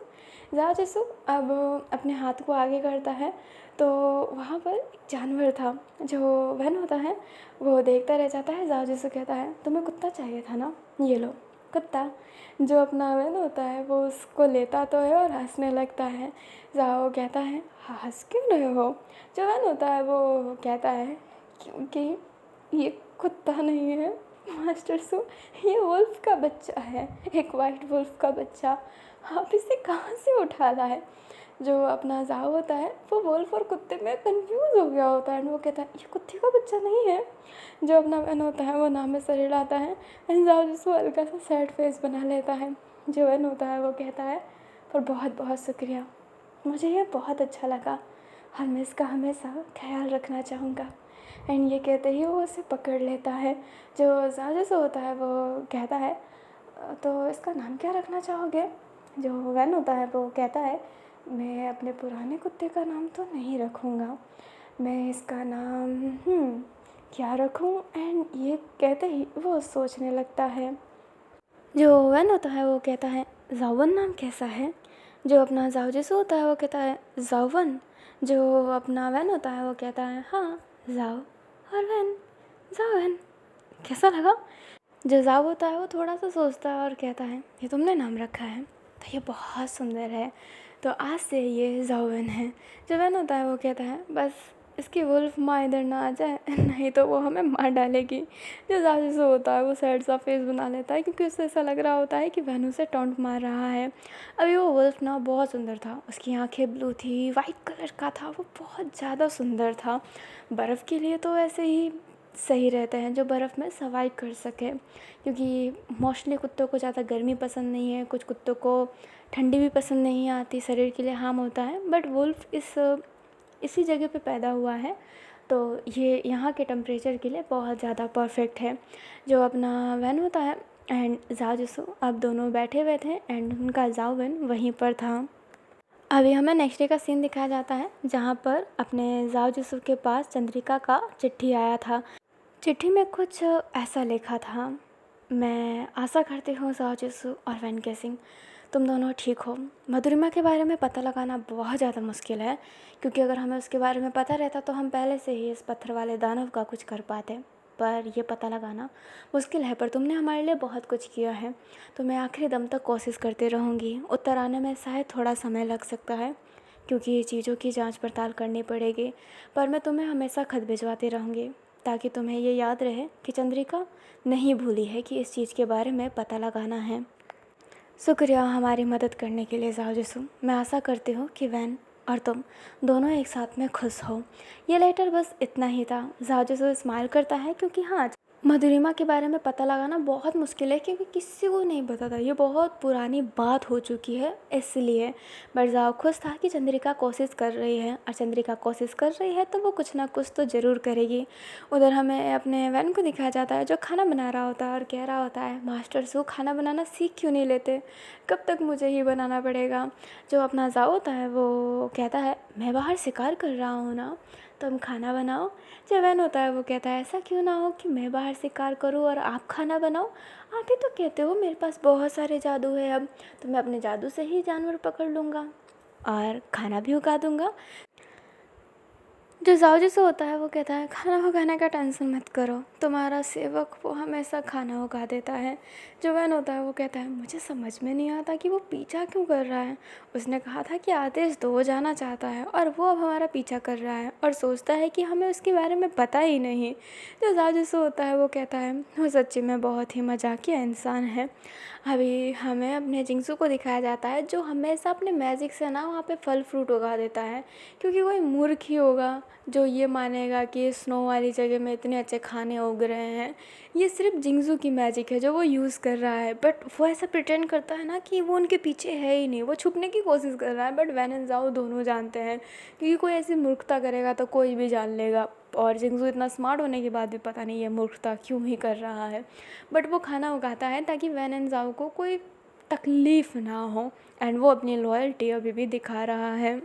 ज़ाओ अब अपने हाथ को आगे करता है तो वहाँ पर एक जानवर था। जो वैन होता है वो देखता रह जाता है। ज़ाओ कहता है, तुम्हें कुत्ता चाहिए था ना, ये लो कुत्ता। जो अपना वैन होता है वो उसको लेता तो है और हंसने लगता है। ज़ाओ कहता है, हंस क्यों रहे हो। जो वैन होता है वो कहता है, क्योंकि ये कुत्ता नहीं है मास्टर सू, ये वुल्फ का बच्चा है, एक वाइट वुल्फ का बच्चा। आप इसे कहाँ से उठा लाए। जो अपना ज़ाओ होता है वो वुल्फ और कुत्ते में कंफ्यूज हो गया होता है एंड वो कहता है, ये कुत्ते का बच्चा नहीं है। जो अपना वैन होता है वो नाम में सर हिलाता है एंड ज़ाओ जिसको हल्का सा सैड फेस बना लेता है। जो वैन होता है वो कहता है, पर बहुत बहुत शुक्रिया, मुझे ये बहुत अच्छा लगा और मैं इसका हमेशा ख्याल रखना चाहूँगा। एंड ये कहते ही वो उसे पकड़ लेता है। जो ज़ाओ होता है वो कहता है, तो इसका नाम क्या रखना चाहोगे। जो वैन होता है वो कहता है, मैं अपने पुराने कुत्ते का नाम तो नहीं रखूँगा, मैं इसका नाम क्या रखूँ। एंड ये कहते ही वो सोचने लगता है। जो वैन होता है वो कहता है, ज़ाओवन नाम कैसा है। जो अपना ज़ाओ होता है वो कहता है, ज़ाओवन। जो अपना वैन होता है वो कहता है, हाँ ज़ाओ और वैन, ज़ाओवन कैसा लगा। जो ज़ाओ होता है वो थोड़ा सा सोचता है और कहता है, ये तुमने नाम रखा है तो ये बहुत सुंदर है, तो आज से ये ज़ाओवन है। जो वैन होता है वो कहता है, बस इसकी वुल्फ माँ इधर ना आ जाए नहीं तो वो हमें मार डालेगी। जो ज़ाओ होता है वो सैड सा फेस बना लेता है, क्योंकि उससे ऐसा लग रहा होता है कि वैन उसे टॉन्ट मार रहा है। अभी वो वुल्फ ना बहुत सुंदर था, उसकी आंखें ब्लू थी, वाइट कलर का था, वो बहुत ज़्यादा सुंदर था। बर्फ़ के लिए तो ऐसे ही सही रहते हैं जो बर्फ़ में सर्वाइव कर सके, क्योंकि मोस्टली कुत्तों को ज़्यादा गर्मी पसंद नहीं है, कुछ कुत्तों को ठंडी भी पसंद नहीं आती, शरीर के लिए हार्म होता है। बट वुल्फ इसी जगह पे पैदा हुआ है, तो ये यहाँ के टेम्परेचर के लिए बहुत ज़्यादा परफेक्ट है। जो अपना वैन होता है एंड ज़ाओ अब दोनों बैठे हुए थे एंड उनका ज़ाओ वैन वहीं पर था। अभी हमें नेक्स्ट डे का सीन दिखाया जाता है, जहाँ पर अपने ज़ाओ के पास चंद्रिका का चिट्ठी आया था। चिट्ठी में कुछ ऐसा लिखा था, मैं आशा करती हूँ ज़ाओ और वैन केसिंग तुम दोनों ठीक हो। मधुरिमा के बारे में पता लगाना बहुत ज़्यादा मुश्किल है, क्योंकि अगर हमें उसके बारे में पता रहता तो हम पहले से ही इस पत्थर वाले दानव का कुछ कर पाते। पर ये पता लगाना मुश्किल है, पर तुमने हमारे लिए बहुत कुछ किया है, तो मैं आखिरी दम तक कोशिश करती रहूँगी। उत्तर आने में शायद थोड़ा समय लग सकता है, क्योंकि ये चीज़ों की जांच पड़ताल करनी पड़ेगी, पर मैं तुम्हें हमेशा खत भिजवाती रहूँगी, ताकि तुम्हें ये याद रहे कि चंद्रिका नहीं भूली है कि इस चीज़ के बारे में पता लगाना है। शुक्रिया हमारी मदद करने के लिए जाओ जिसु। मैं आशा करती हूँ कि वैन और तुम दोनों एक साथ में खुश हो। ये लेटर बस इतना ही था। जाओ जिसु स्माइल करता है, क्योंकि हाँ, मधुरिमा के बारे में पता लगाना बहुत मुश्किल है, क्योंकि किसी को नहीं पता था, ये बहुत पुरानी बात हो चुकी है इसलिए। बट जाओ खुश था कि चंद्रिका कोशिश कर रही है, और चंद्रिका कोशिश कर रही है तो वो कुछ ना कुछ तो ज़रूर करेगी। उधर हमें अपने वैन को दिखाया जाता है, जो खाना बना रहा होता है और कह रहा होता है, मास्टर सू खाना बनाना सीख क्यों नहीं लेते, कब तक मुझे ही बनाना पड़ेगा। जो अपना जाओ होता है वो कहता है, मैं बाहर शिकार कर रहा हूँ ना, तुम खाना बनाओ। जब वैन होता है वो कहता है, ऐसा क्यों ना हो कि मैं बाहर शिकार करूं और आप खाना बनाओ। आप ही तो कहते हो मेरे पास बहुत सारे जादू है, अब तो मैं अपने जादू से ही जानवर पकड़ लूँगा और खाना भी उगा दूँगा। जो जाओ जैसे होता है वो कहता है, खाना पकाने का टेंशन मत करो, तुम्हारा सेवक वो हमेशा खाना उगा देता है। जो वैन होता है वो कहता है, मुझे समझ में नहीं आता कि वो पीछा क्यों कर रहा है। उसने कहा था कि आदेश दो जाना चाहता है, और वो अब हमारा पीछा कर रहा है और सोचता है कि हमें उसके बारे में पता ही नहीं। जो जाओ जैसे होता है वो कहता है, वो सच्ची में बहुत ही मजाकिया इंसान है। अभी हमें अपने जिंगसू को दिखाया जाता है, जो हमेशा अपने मैजिक से ना वहाँ पे फल फ्रूट उगा देता है, क्योंकि कोई मूर्ख ही होगा जो ये मानेगा कि स्नो वाली जगह में इतने अच्छे खाने उग रहे हैं। ये सिर्फ जिंगसू की मैजिक है जो वो यूज़ कर रहा है, बट वो ऐसा प्रिटेंड करता है ना कि वो उनके पीछे है ही नहीं, वो छुपने की कोशिश कर रहा है। बट वैन एंड जाओ दोनों जानते हैं, क्योंकि कोई ऐसी मूर्खता करेगा तो कोई भी जान लेगा, और जिंगसू इतना स्मार्ट होने के बाद भी पता नहीं ये मूर्खता क्यों ही कर रहा है। बट वो खाना उगाता है ताकि वैन एंड जाओ को कोई तकलीफ़ ना हो, एंड वो अपनी लॉयल्टी अभी भी दिखा रहा है।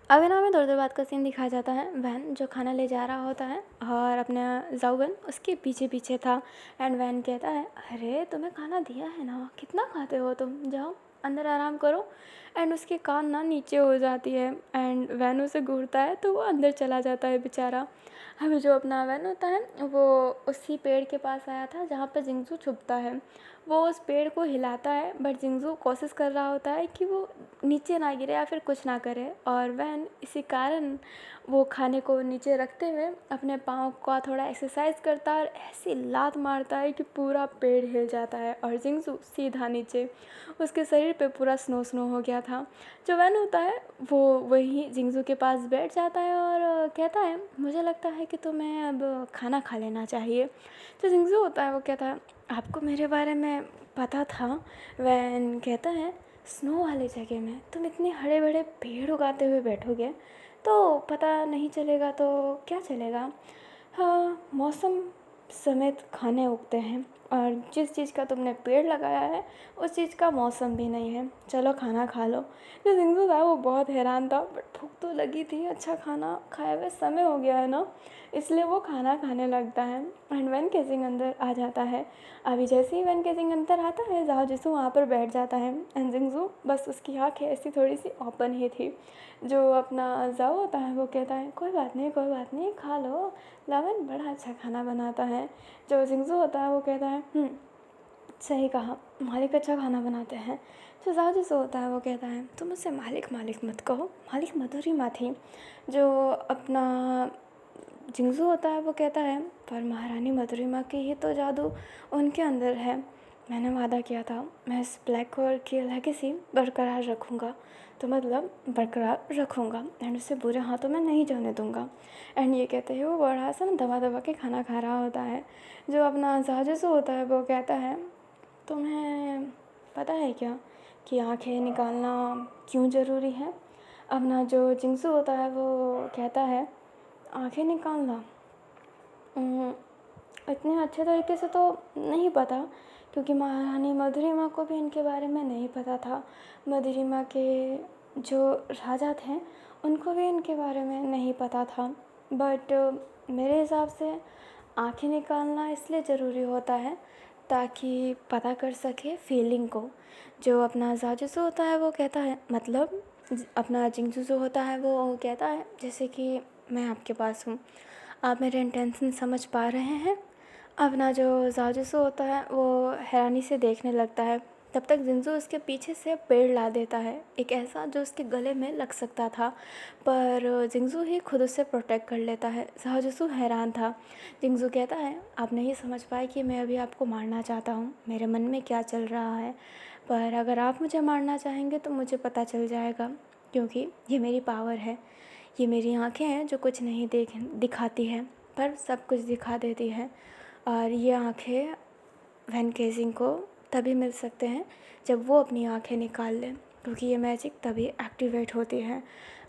अभी ना हमें थोड़ी देर बाद का सीन दिखाया जाता है, वैन जो खाना ले जा रहा होता है और अपना जाओगन उसके पीछे पीछे था। एंड वैन कहता है, अरे तुम्हें खाना दिया है ना, कितना खाते हो तुम, जाओ अंदर आराम करो। एंड उसके कान ना नीचे हो जाती है, एंड वैन उसे घूरता है तो वो अंदर चला जाता है बेचारा। अभी जो अपना वैन होता है वो उसी पेड़ के पास आया था जहाँ पर जिंगसू छुपता है। वो उस पेड़ को हिलाता है, बट जिंगसू कोशिश कर रहा होता है कि वो नीचे ना गिरे या फिर कुछ ना करे, और वैन इसी कारण वो खाने को नीचे रखते हुए अपने पाँव का थोड़ा एक्सरसाइज करता है और ऐसी लात मारता है कि पूरा पेड़ हिल जाता है, और जिंगसू सीधा नीचे, उसके शरीर पे पूरा स्नो स्नो हो गया था। जो वैन होता है वो वही जिंगसू के पास बैठ जाता है और कहता है, मुझे लगता है कि तुम्हें अब खाना खा लेना चाहिए। जो जिंगसू होता है वो कहता है, आपको मेरे बारे में पता था। वैन कहता है, स्नो वाली जगह में तुम इतने हरे भरे पेड़ उगाते हुए बैठोगे तो पता नहीं चलेगा तो क्या चलेगा। हाँ, मौसम समेत खाने उगते हैं, और जिस चीज़ का तुमने पेड़ लगाया है उस चीज़ का मौसम भी नहीं है, चलो खाना खा लो। जो जिंगसू था वो बहुत हैरान था, बट भूख तो लगी थी, अच्छा खाना खाए हुए समय हो गया है ना, इसलिए वो खाना खाने लगता है। एंड वैन केसिंग अंदर आ जाता है। अभी जैसे ही वैन केसिंग अंदर आता है, जाओ जिसू वहाँ पर बैठ जाता है, एंड जिंगसू बस उसकी आँखें ऐसी थोड़ी सी ओपन ही थी। जो अपना जाओ होता है वो कहता है, कोई बात नहीं कोई बात नहीं, खा लो, लवन बड़ा अच्छा खाना बनाता है। जो जिंगसू होता है वो कहता है, सही कहा, मालिक अच्छा खाना बनाते हैं। जो जाओ जिसू होता है वो कहता है, तुम मुझसे मालिक मालिक मत कहो, मालिक मधुरिमा थी। जो अपना जिंगसू होता है वो कहता है, पर महारानी मधुरिमा की ही तो जादू उनके अंदर है। मैंने वादा किया था मैं इस ब्लैक होल की लेगेसी बरकरार रखूँगा, तो मतलब बरकरार रखूँगा, एंड उसे बुरे हाथों में नहीं जाने दूँगा। एंड ये कहते हैं वो बड़ा सा दबा दबा के खाना खा रहा होता है। जो अपना जाजूसू होता है वो कहता है, तुम्हें पता है क्या कि आँखें निकालना क्यों ज़रूरी है। अपना जो जिंगसू होता है वो कहता है, आँखें निकालना इतने अच्छे तरीके से तो नहीं पता, क्योंकि महारानी मधुरिमा को भी इनके बारे में नहीं पता था। मधुरिमा के जो राजा थे उनको भी इनके बारे में नहीं पता था। बट मेरे हिसाब से आँखें निकालना इसलिए ज़रूरी होता है ताकि पता कर सके फीलिंग को। जो अपना जाजूसू होता है वो कहता है, मतलब अपना जिंगसू होता है वो कहता है, जैसे कि मैं आपके पास हूँ, आप मेरे इंटेंशन समझ पा रहे हैं। अपना जो जाओ होता है वो हैरानी से देखने लगता है। तब तक जिंजू उसके पीछे से पेड़ ला देता है, एक ऐसा जो उसके गले में लग सकता था, पर जिंजू ही खुद उससे प्रोटेक्ट कर लेता है। जाओ हैरान था। जिंजू कहता है, आप नहीं समझ पाए कि मैं अभी आपको मारना चाहता हूँ, मेरे मन में क्या चल रहा है, पर अगर आप मुझे मारना चाहेंगे तो मुझे पता चल जाएगा, क्योंकि ये मेरी पावर है। ये मेरी आँखें हैं जो कुछ नहीं दिखाती हैं, पर सब कुछ दिखा देती हैं। और ये आँखें वैन केजिंग को तभी मिल सकते हैं जब वो अपनी आँखें निकाल लें, क्योंकि ये मैजिक तभी एक्टिवेट होती है।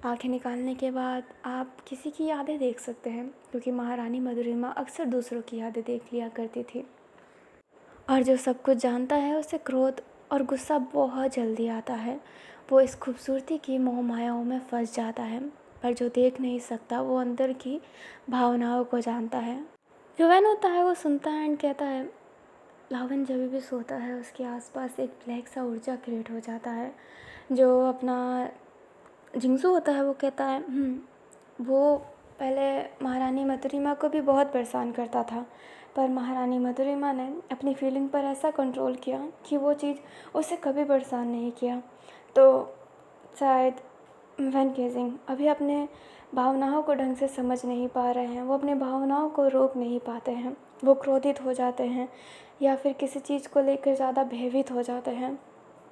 आँखें निकालने के बाद आप किसी की यादें देख सकते हैं, क्योंकि महारानी मधुरिमा अक्सर दूसरों की यादें देख लिया करती थी। और जो सब कुछ जानता है उसे क्रोध और गुस्सा बहुत जल्दी आता है। वो इस खूबसूरती की मोह मायाओं में फंस जाता है, पर जो देख नहीं सकता वो अंदर की भावनाओं को जानता है। जो वैन होता है वो सुनता है एंड कहता है, लावन जब भी सोता है उसके आसपास एक ब्लैक सा ऊर्जा क्रिएट हो जाता है। जो अपना जिंगजू होता है वो कहता है, वो पहले महारानी मधुरिमा को भी बहुत परेशान करता था, पर महारानी मधुरिमा ने अपनी फीलिंग पर ऐसा कंट्रोल किया कि वो चीज़ उसे कभी परेशान नहीं किया। तो शायद वैन केजिंग अभी अपने भावनाओं को ढंग से समझ नहीं पा रहे हैं, वो अपनी भावनाओं को रोक नहीं पाते हैं, वो क्रोधित हो जाते हैं या फिर किसी चीज़ को लेकर ज़्यादा भयभीत हो जाते हैं।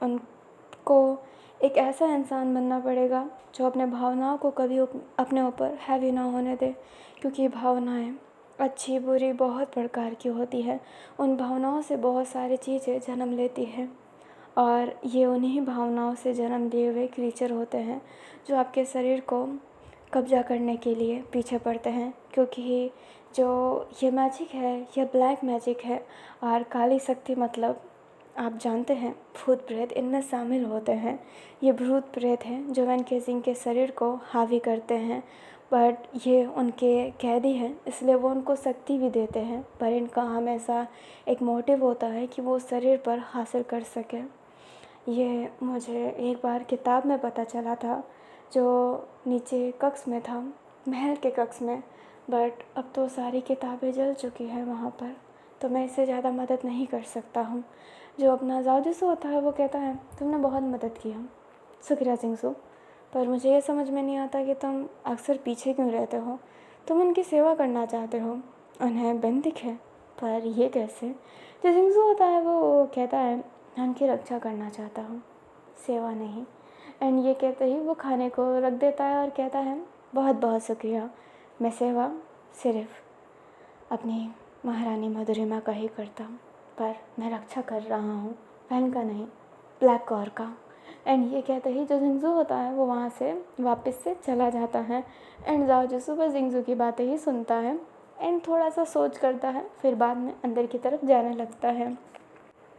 उनको एक ऐसा इंसान बनना पड़ेगा जो अपने भावनाओं को कभी अपने ऊपर हैवी ना होने दे, क्योंकि भावनाएं अच्छी बुरी बहुत प्रकार की होती है। उन भावनाओं से बहुत सारी चीज़ें जन्म लेती हैं, और ये उन्हीं भावनाओं से जन्म लिए हुए क्रीचर होते हैं जो आपके शरीर को कब्जा करने के लिए पीछे पड़ते हैं। क्योंकि जो ये मैजिक है, ये ब्लैक मैजिक है, और काली शक्ति मतलब आप जानते हैं भूत प्रेत इनमें शामिल होते हैं। ये भूत प्रेत हैं जो वैन केजिंग के शरीर को हावी करते हैं, बट ये उनके कैदी हैं, इसलिए वो उनको शक्ति भी देते हैं, पर इनका हमेशा एक मोटिव होता है कि वो शरीर पर हासिल कर सकें। ये मुझे एक बार किताब में पता चला था, जो नीचे कक्ष में था, महल के कक्ष में, बट अब तो सारी किताबें जल चुकी हैं वहाँ पर, तो मैं इससे ज़्यादा मदद नहीं कर सकता हूँ। जो अपना जाओ होता है वो कहता है, तुमने बहुत मदद की हम, शुक्रिया जिंगसू, पर मुझे ये समझ में नहीं आता कि तुम अक्सर पीछे क्यों रहते हो। तुम उनकी सेवा करना चाहते हो, उन्हें बंदिक है, पर ये कैसे। जो जिंगसू होता है वो कहता है, मैं उनकी रक्षा करना चाहता हूँ, सेवा नहीं। एंड ये कहते ही वो खाने को रख देता है और कहता है, बहुत बहुत शुक्रिया, मैं सेवा सिर्फ अपनी महारानी मधुरिमा का ही करता हूँ, पर मैं रक्षा कर रहा हूँ वैन का नहीं, ब्लैक कॉर का। एंड ये कहते ही जो जिंगजू होता है वो वहाँ से वापस से चला जाता है। एंड जाओ जिसू बस जिंगजू की बातें ही सुनता है एंड थोड़ा सा सोच करता है, फिर बाद में अंदर की तरफ जाने लगता है।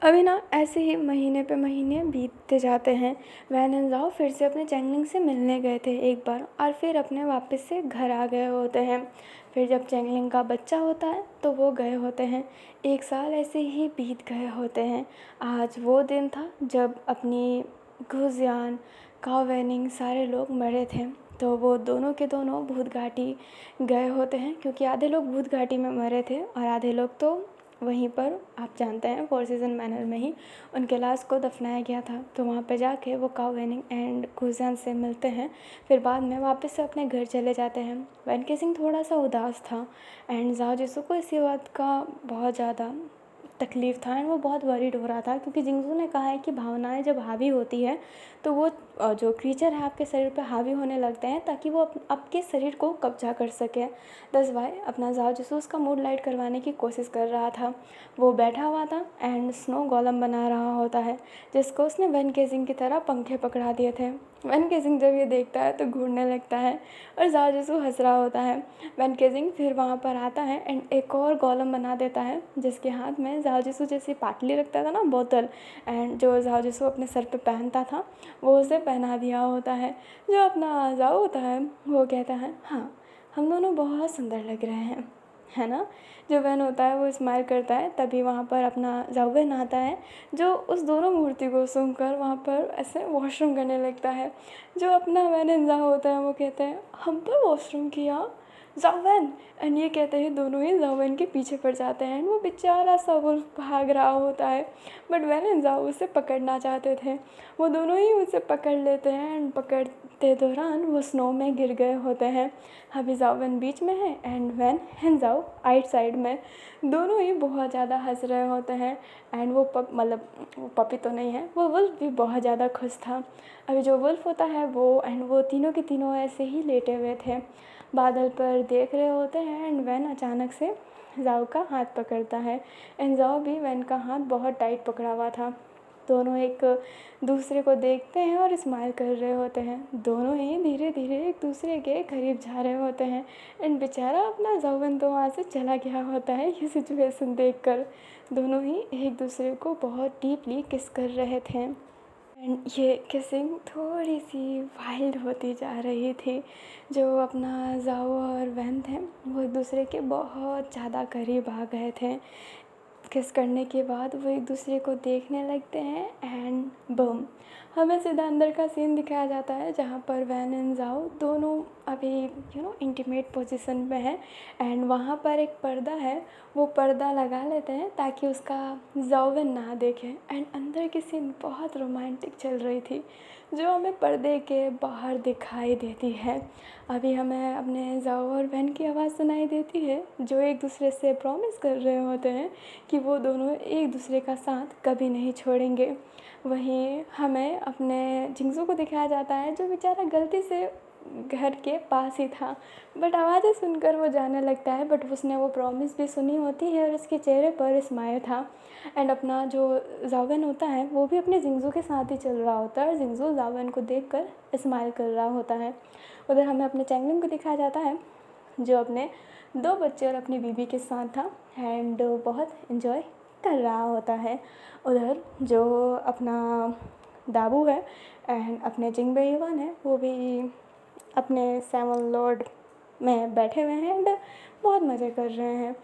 अभी ना ऐसे ही महीने पे महीने बीतते जाते हैं। वैन एंड जाओ फिर से अपने चैंगलिंग से मिलने गए थे एक बार, और फिर अपने वापस से घर आ गए होते हैं। फिर जब चैंगलिंग का बच्चा होता है तो वो गए होते हैं। 1 साल ऐसे ही बीत गए होते हैं। आज वो दिन था जब अपनी गुजियान काव वैनिंग सारे लोग मरे थे, तो वो दोनों के दोनों भूत घाटी गए होते हैं, क्योंकि आधे लोग भूत घाटी में मरे थे और आधे लोग तो वहीं पर आप जानते हैं फोर सीजन मैनर में ही उनके लाश को दफनाया गया था। तो वहाँ पे जाके वो काव वैनिंग एंड गुजियान से मिलते हैं, फिर बाद में वापस से अपने घर चले जाते हैं। वैन केसिंग थोड़ा सा उदास था एंड जाओ जिसू को इसी बात का बहुत ज़्यादा तकलीफ़ था एंड वो बहुत वरीड हो रहा था, क्योंकि जिंगजू ने कहा है कि भावनाएं जब हावी होती है तो वो जो क्रीचर है आपके शरीर पर हावी होने लगते हैं, ताकि वो आपके शरीर को कब्जा कर सके। दस भाई अपना जाओ जिसू उसका मूड लाइट करवाने की कोशिश कर रहा था। वो बैठा हुआ था एंड स्नो गोलम बना रहा होता है, जिसको उसने वैन केजिंग की तरह पंखे पकड़ा दिए थे। वैन केजिंग जब ये देखता है तो घूरने लगता है और जाओ जिसू हंस रहा होता है। वैन केजिंग फिर वहाँ पर आता है एंड एक और गोलम बना देता है, जिसके हाथ में जाओ जिसू जैसी पाटली रखता था ना, बोतल, एंड जो जाओ जिसू अपने सर पे पहनता था वो उसे पहना दिया होता है। जो अपना जाओ होता है वो कहता है, हाँ हम दोनों बहुत सुंदर लग रहे हैं, है ना। जो वैन होता है वो स्माइल करता है। तभी वहाँ पर अपना जाओवेन आता है, जो उस दोनों मूर्ति को सूंघकर वहाँ पर ऐसे वॉशरूम करने लगता है। जो अपना वैन एंड जाओ होता है वो कहते हैं, हम पर वॉशरूम किया। जाओवेन। एंड ये कहते ही दोनों ही जाओवेन के पीछे पड़ जाते हैं। एंड वो बेचारा सा वुल्फ भाग रहा होता है, बट वेन एंड जाओ उसे पकड़ना चाहते थे। वो दोनों ही उसे पकड़ लेते हैं एंड पकड़ते दौरान वो स्नो में गिर गए होते हैं। अभी जाओवेन बीच में है एंड वेन एंड जाओ आइट साइड में। दोनों ही बहुत ज़्यादा हंस रहे होते हैं। एंड वो वो पपी तो नहीं है, वो वुल्फ भी बहुत ज़्यादा खुश था। अभी जो वुल्फ होता है वो तीनों के तीनों ऐसे ही लेटे हुए थे, बादल पर देख रहे होते हैं। एंड वैन अचानक से जाओ का हाथ पकड़ता है एंड जाओ भी वैन का हाथ बहुत टाइट पकड़ा हुआ था। दोनों एक दूसरे को देखते हैं और स्माइल कर रहे होते हैं। दोनों ही धीरे धीरे एक दूसरे के करीब जा रहे होते हैं। एंड बेचारा अपना जाओवन तो वहाँ से चला गया होता है ये सिचुएशन देखकर। दोनों ही एक दूसरे को बहुत डीपली किस कर रहे थे एंड ये किसिंग थोड़ी सी वाइल्ड होती जा रही थी। जो अपना जाओ और वैन थे वो एक दूसरे के बहुत ज़्यादा करीब आ गए थे। किस करने के बाद वो एक दूसरे को देखने लगते हैं एंड बम, हमें सीधा अंदर का सीन दिखाया जाता है जहाँ पर वैन एंड जाओ दोनों अभी इंटीमेट पोजीशन में है। एंड वहाँ पर एक पर्दा है, वो पर्दा लगा लेते हैं ताकि उसका जाओवन ना देखे। एंड अंदर की सीन बहुत रोमांटिक चल रही थी जो हमें पर्दे के बाहर दिखाई देती है। अभी हमें अपने जाओ और वैन की आवाज़ सुनाई देती है जो एक दूसरे से प्रॉमिस कर रहे होते हैं कि वो दोनों एक दूसरे का साथ कभी नहीं छोड़ेंगे। वहीं हमें अपने जिंगजू को दिखाया जाता है जो बेचारा गलती से घर के पास ही था, बट आवाज़ें सुनकर वो जाने लगता है। बट उसने वो प्रॉमिस भी सुनी होती है और उसके चेहरे पर स्माइल था। एंड अपना जो जावेन होता है वो भी अपने जिंगजू के साथ ही चल रहा होता है और जिंगजू जावेन को देखकर स्माइल कर रहा होता है। उधर हमें अपने चैंगलिंग को दिखाया जाता है जो अपने 2 बच्चे और अपनी बीवी के साथ था एंड बहुत इन्जॉय कर रहा होता है। उधर जो अपना दाबू है एंड अपने जिंगबे युवान है वो भी अपने सेवन लॉर्ड में बैठे हुए हैं एंड बहुत मज़े कर रहे हैं।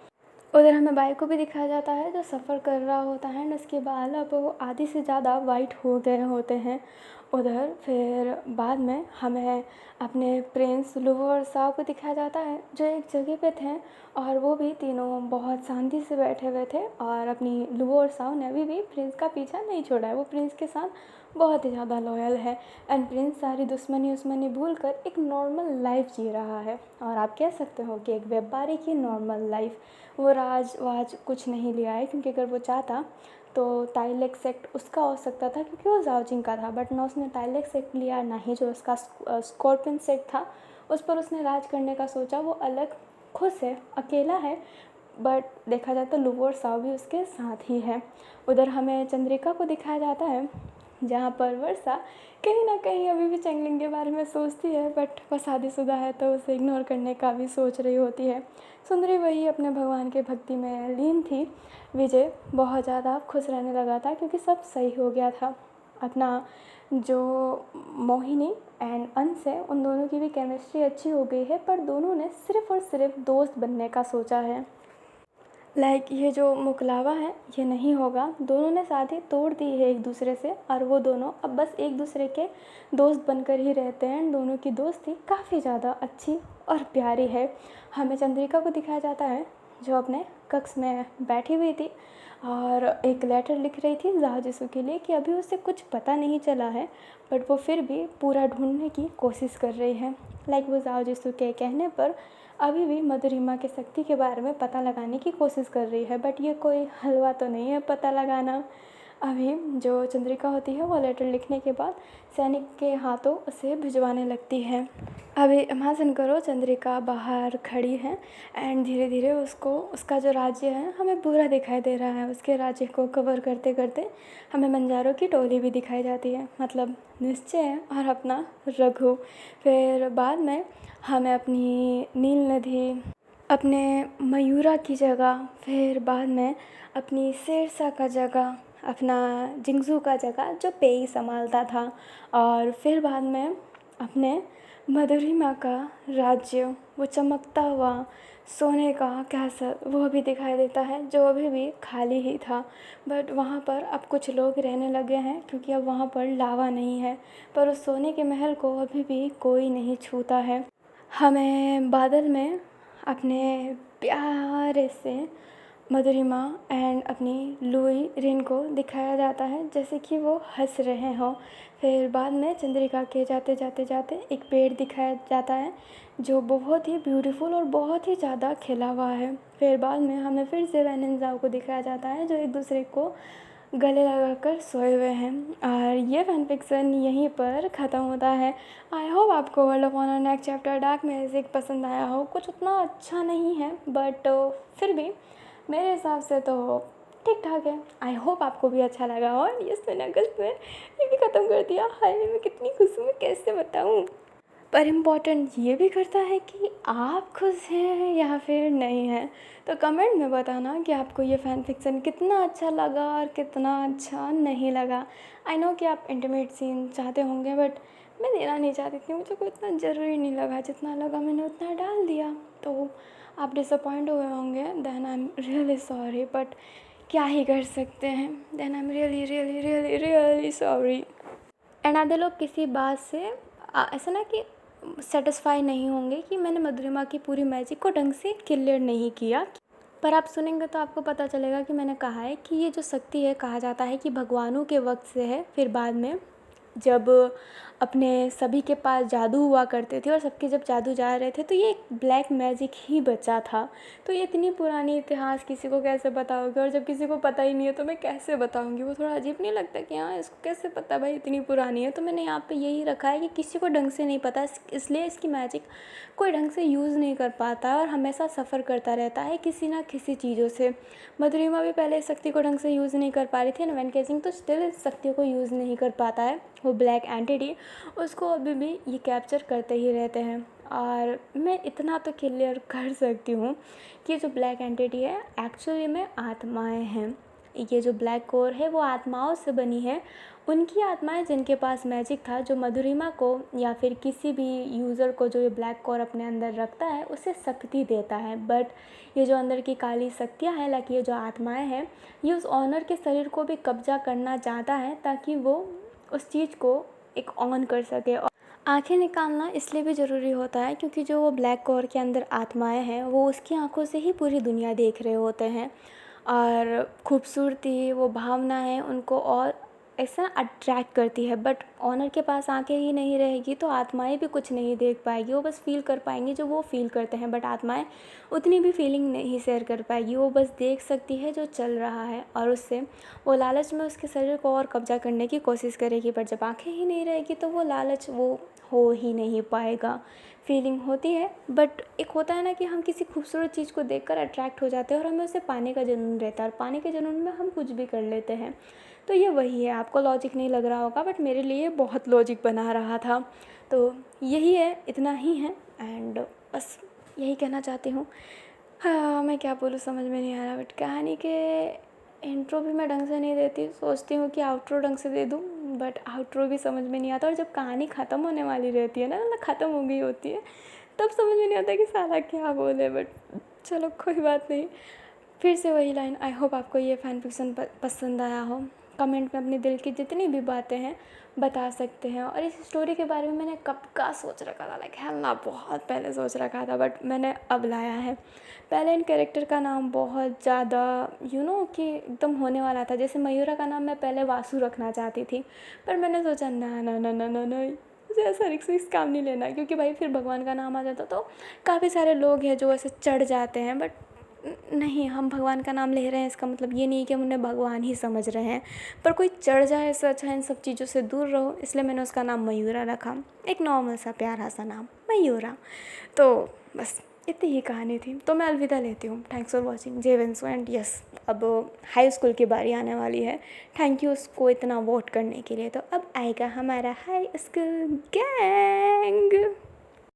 उधर हमें बाई को भी दिखाया जाता है जो सफ़र कर रहा होता है एंड उसके बाल अब वो आधी से ज़्यादा वाइट हो गए होते हैं। उधर फिर बाद में हमें अपने प्रिंस लुवो और साओ को दिखाया जाता है जो एक जगह पे थे और वो भी तीनों बहुत शांति से बैठे हुए थे। और अपनी लुवो और साओ ने अभी भी प्रिंस का पीछा नहीं छोड़ा है, वो प्रिंस के साथ बहुत ही ज़्यादा लॉयल है। एंड प्रिंस सारी दुश्मनी उस्मनी भूल कर एक नॉर्मल लाइफ जी रहा है और आप कह सकते हो कि एक व्यापारी की नॉर्मल लाइफ। वो राज वाज कुछ नहीं लिया है क्योंकि अगर वो चाहता तो ताइलेक्स सेक्ट उसका हो सकता था क्योंकि वो जाओजिंग का था, बट ना उसने ताइलेक्स सेक्ट लिया ना ही जो उसका स्कॉर्पियन सेक्ट था उस पर उसने राज करने का सोचा। वो अलग खुश है, अकेला है, बट देखा जाए तो लुवो और साओ भी उसके साथ ही है। उधर हमें चंद्रिका को दिखाया जाता है जहाँ पर वर्षा कहीं ना कहीं अभी भी चैंगलिंग के बारे में सोचती है, बट वह शादीशुदा है तो उसे इग्नोर करने का भी सोच रही होती है। सुंदरी वही अपने भगवान के भक्ति में लीन थी। विजय बहुत ज़्यादा खुश रहने लगा था क्योंकि सब सही हो गया था। अपना जो मोहिनी एंड अंश है उन दोनों की भी केमिस्ट्री अच्छी हो गई है, पर दोनों ने सिर्फ़ और सिर्फ दोस्त बनने का सोचा है। ये जो मुकलावा है ये नहीं होगा, दोनों ने शादी तोड़ दी है एक दूसरे से और वो दोनों अब बस एक दूसरे के दोस्त बनकर ही रहते हैं। दोनों की दोस्ती काफ़ी ज़्यादा अच्छी और प्यारी है। हमें चंद्रिका को दिखाया जाता है जो अपने कक्ष में बैठी हुई थी और एक लेटर लिख रही थी जाओ जिसू के लिए कि अभी उसे कुछ पता नहीं चला है, बट वो फिर भी पूरा ढूंढने की कोशिश कर रही है। वो जाओ जिसू के कहने पर अभी भी मधुरिमा की शक्ति के बारे में पता लगाने की कोशिश कर रही है, बट ये कोई हलवा तो नहीं है पता लगाना। अभी जो चंद्रिका होती है वो लेटर लिखने के बाद सैनिक के हाथों उसे भिजवाने लगती है। अभी इमेजिन करो चंद्रिका बाहर खड़ी है एंड धीरे धीरे उसको उसका जो राज्य है हमें पूरा दिखाई दे रहा है। उसके राज्य को कवर करते करते हमें मंजारों की टोली भी दिखाई जाती है, मतलब निश्चय और अपना रघु। फिर बाद में हमें अपनी नील नदी, अपने मयूरा की जगह, फिर बाद में अपनी शेरशाह का जगह, अपना जिंगजू का जगह जो पेई संभालता था, और फिर बाद में अपने मधुरिमा का राज्य वो चमकता हुआ सोने का कैसल वो भी दिखाई देता है जो अभी भी खाली ही था। बट वहाँ पर अब कुछ लोग रहने लगे हैं क्योंकि अब वहाँ पर लावा नहीं है, पर उस सोने के महल को अभी भी कोई नहीं छूता है। हमें बादल में अपने प्यारे से मधुरिमा एंड अपनी लुई रिन को दिखाया जाता है जैसे कि वो हंस रहे हों। फिर बाद में चंद्रिका के जाते जाते जाते एक पेड़ दिखाया जाता है जो बहुत ही ब्यूटीफुल और बहुत ही ज़्यादा खिला हुआ है। फिर बाद में हमें फिर से वैन एंड ज़ाओ को दिखाया जाता है जो एक दूसरे को गले लगाकर सोए हुए हैं। और ये फैन फिक्सन यहीं पर ख़त्म होता है। आई होप आपको world of honour next chapter dark magic पसंद आया हो। कुछ उतना अच्छा नहीं है बट फिर भी मेरे हिसाब से तो ठीक ठाक है। आई होप आपको भी अच्छा लगा हो। यस, मैंने अगस्त में ये भी ख़त्म कर दिया। हाय, मैं कितनी खुश हूँ, मैं कैसे बताऊँ। पर इम्पॉर्टेंट ये भी करता है कि आप खुश हैं या फिर नहीं हैं। तो कमेंट में बताना कि आपको ये फ़ैन फिक्सन कितना अच्छा लगा और कितना अच्छा नहीं लगा। आई नो कि आप इंटीमेट सीन चाहते होंगे बट मैं देना नहीं चाहती थी। मुझे कोई इतना ज़रूरी नहीं लगा, जितना लगा मैंने उतना डाल दिया। तो आप डिसअपॉइंट हुए होंगे, then I am really sorry, but क्या ही कर सकते हैं। Then I am really really really really sorry. And आधे लोग किसी बात से ऐसा ना कि सेटिस्फाई नहीं होंगे कि मैंने मधुरिमा की पूरी मैजिक को ढंग से क्लियर नहीं किया। पर आप सुनेंगे तो आपको पता चलेगा कि मैंने कहा है कि ये जो शक्ति है, कहा जाता है कि भगवानों के वक्त से है। फिर बाद में जब अपने सभी के पास जादू हुआ करते थे और सबके जब जादू जा रहे थे तो ये एक ब्लैक मैजिक ही बचा था। तो ये इतनी पुरानी इतिहास किसी को कैसे बताओगे, और जब किसी को पता ही नहीं है तो मैं कैसे बताऊंगी। वो थोड़ा अजीब नहीं लगता कि हाँ इसको कैसे पता, भाई इतनी पुरानी है। तो मैंने यहाँ पे यही रखा है कि किसी को ढंग से नहीं पता, इसलिए इसकी मैजिक कोई ढंग से यूज़ नहीं कर पाता और हमेशा सफ़र करता रहता है किसी ना किसी चीज़ों से। मधुरिमा भी पहले इस शक्ति को ढंग से यूज़ नहीं कर पा रही थी एंड वैन केसिंग तो स्टिल इस शक्ति को यूज़ नहीं कर पाता है। वो ब्लैक एंटिटी उसको अभी भी ये कैप्चर करते ही रहते हैं। और मैं इतना तो क्लियर कर सकती हूँ कि जो ब्लैक एंटिटी है एक्चुअली में आत्माएं हैं। ये जो ब्लैक कोर है वो आत्माओं से बनी है। उनकी आत्माएं जिनके पास मैजिक था, जो मधुरिमा को या फिर किसी भी यूज़र को जो ये ब्लैक कोर अपने अंदर रखता है उसे शक्ति देता है। बट ये जो अंदर की काली शक्तियाँ हैं, लाइक ये जो आत्माएं हैं, ये उस ऑनर के शरीर को भी कब्जा करना चाहता है ताकि वो उस चीज़ को एक ऑन कर सके। और आँखें निकालना इसलिए भी ज़रूरी होता है क्योंकि जो वो ब्लैक कोर के अंदर आत्माएं हैं वो उसकी आंखों से ही पूरी दुनिया देख रहे होते हैं। और खूबसूरती, वो भावनाएं उनको और ऐसा अट्रैक्ट करती है। बट ऑनर के पास आंखें ही नहीं रहेगी तो आत्माएं भी कुछ नहीं देख पाएगी, वो बस फील कर पाएंगी जो वो फील करते हैं। बट आत्माएं उतनी भी फीलिंग नहीं शेयर कर पाएगी, वो बस देख सकती है जो चल रहा है और उससे वो लालच में उसके शरीर को और कब्जा करने की कोशिश करेगी। बट जब आंखें ही नहीं रहेगी तो वो लालच वो हो ही नहीं पाएगा। फीलिंग होती है बट एक होता है ना कि हम किसी खूबसूरत चीज़ को देखकर अट्रैक्ट हो जाते हैं और हमें उसे पाने का जुनून रहता है और पाने के जुनून में हम कुछ भी कर लेते हैं। तो ये वही है। आपको लॉजिक नहीं लग रहा होगा बट मेरे लिए बहुत लॉजिक बना रहा था। तो यही है, इतना ही है एंड बस यही कहना चाहती हूँ। हाँ, मैं क्या बोलूँ समझ में नहीं आ रहा। बट कहानी के इंट्रो भी मैं ढंग से नहीं देती, सोचती हूँ कि आउट्रो ढंग से दे दूँ बट आउट्रो भी समझ में नहीं आता। और जब कहानी ख़त्म होने वाली रहती है ना, मतलब ख़त्म हो गई होती है, तब समझ में नहीं आता कि साला क्या बोले। बट चलो कोई बात नहीं। फिर से वही लाइन, आई होप आपको ये फ़ैन फिक्सन पसंद आया हो। कमेंट में अपने दिल की जितनी भी बातें हैं बता सकते हैं। और इस स्टोरी के बारे में मैंने कब का सोच रखा था, लाइक है ना, बहुत पहले सोच रखा था बट मैंने अब लाया है। पहले इन कैरेक्टर का नाम बहुत ज़्यादा कि एकदम होने वाला था। जैसे मयूरा का नाम मैं पहले वासु रखना चाहती थी पर मैंने सोचा ना ना ना ना ना ना, मुझे ऐसा रिस्क काम नहीं लेना, क्योंकि भाई फिर भगवान का नाम आ जाता तो काफ़ी सारे लोग हैं जो ऐसे चढ़ जाते हैं। बट नहीं, हम भगवान का नाम ले रहे हैं इसका मतलब ये नहीं कि हम उन्हें भगवान ही समझ रहे हैं। पर कोई चढ़ जाए इससे अच्छा इन सब चीज़ों से दूर रहो, इसलिए मैंने उसका नाम मयूरा रखा। एक नॉर्मल सा प्यारा सा नाम, मयूरा। तो बस इतनी ही कहानी थी। तो मैं अलविदा लेती हूँ। थैंक्स फॉर वॉचिंग जे वेंसो एंड यस, अब हाई स्कूल की बारी आने वाली है। थैंक यू उसको इतना वोट करने के लिए। तो अब आएगा हमारा हाई स्कूल गैंग।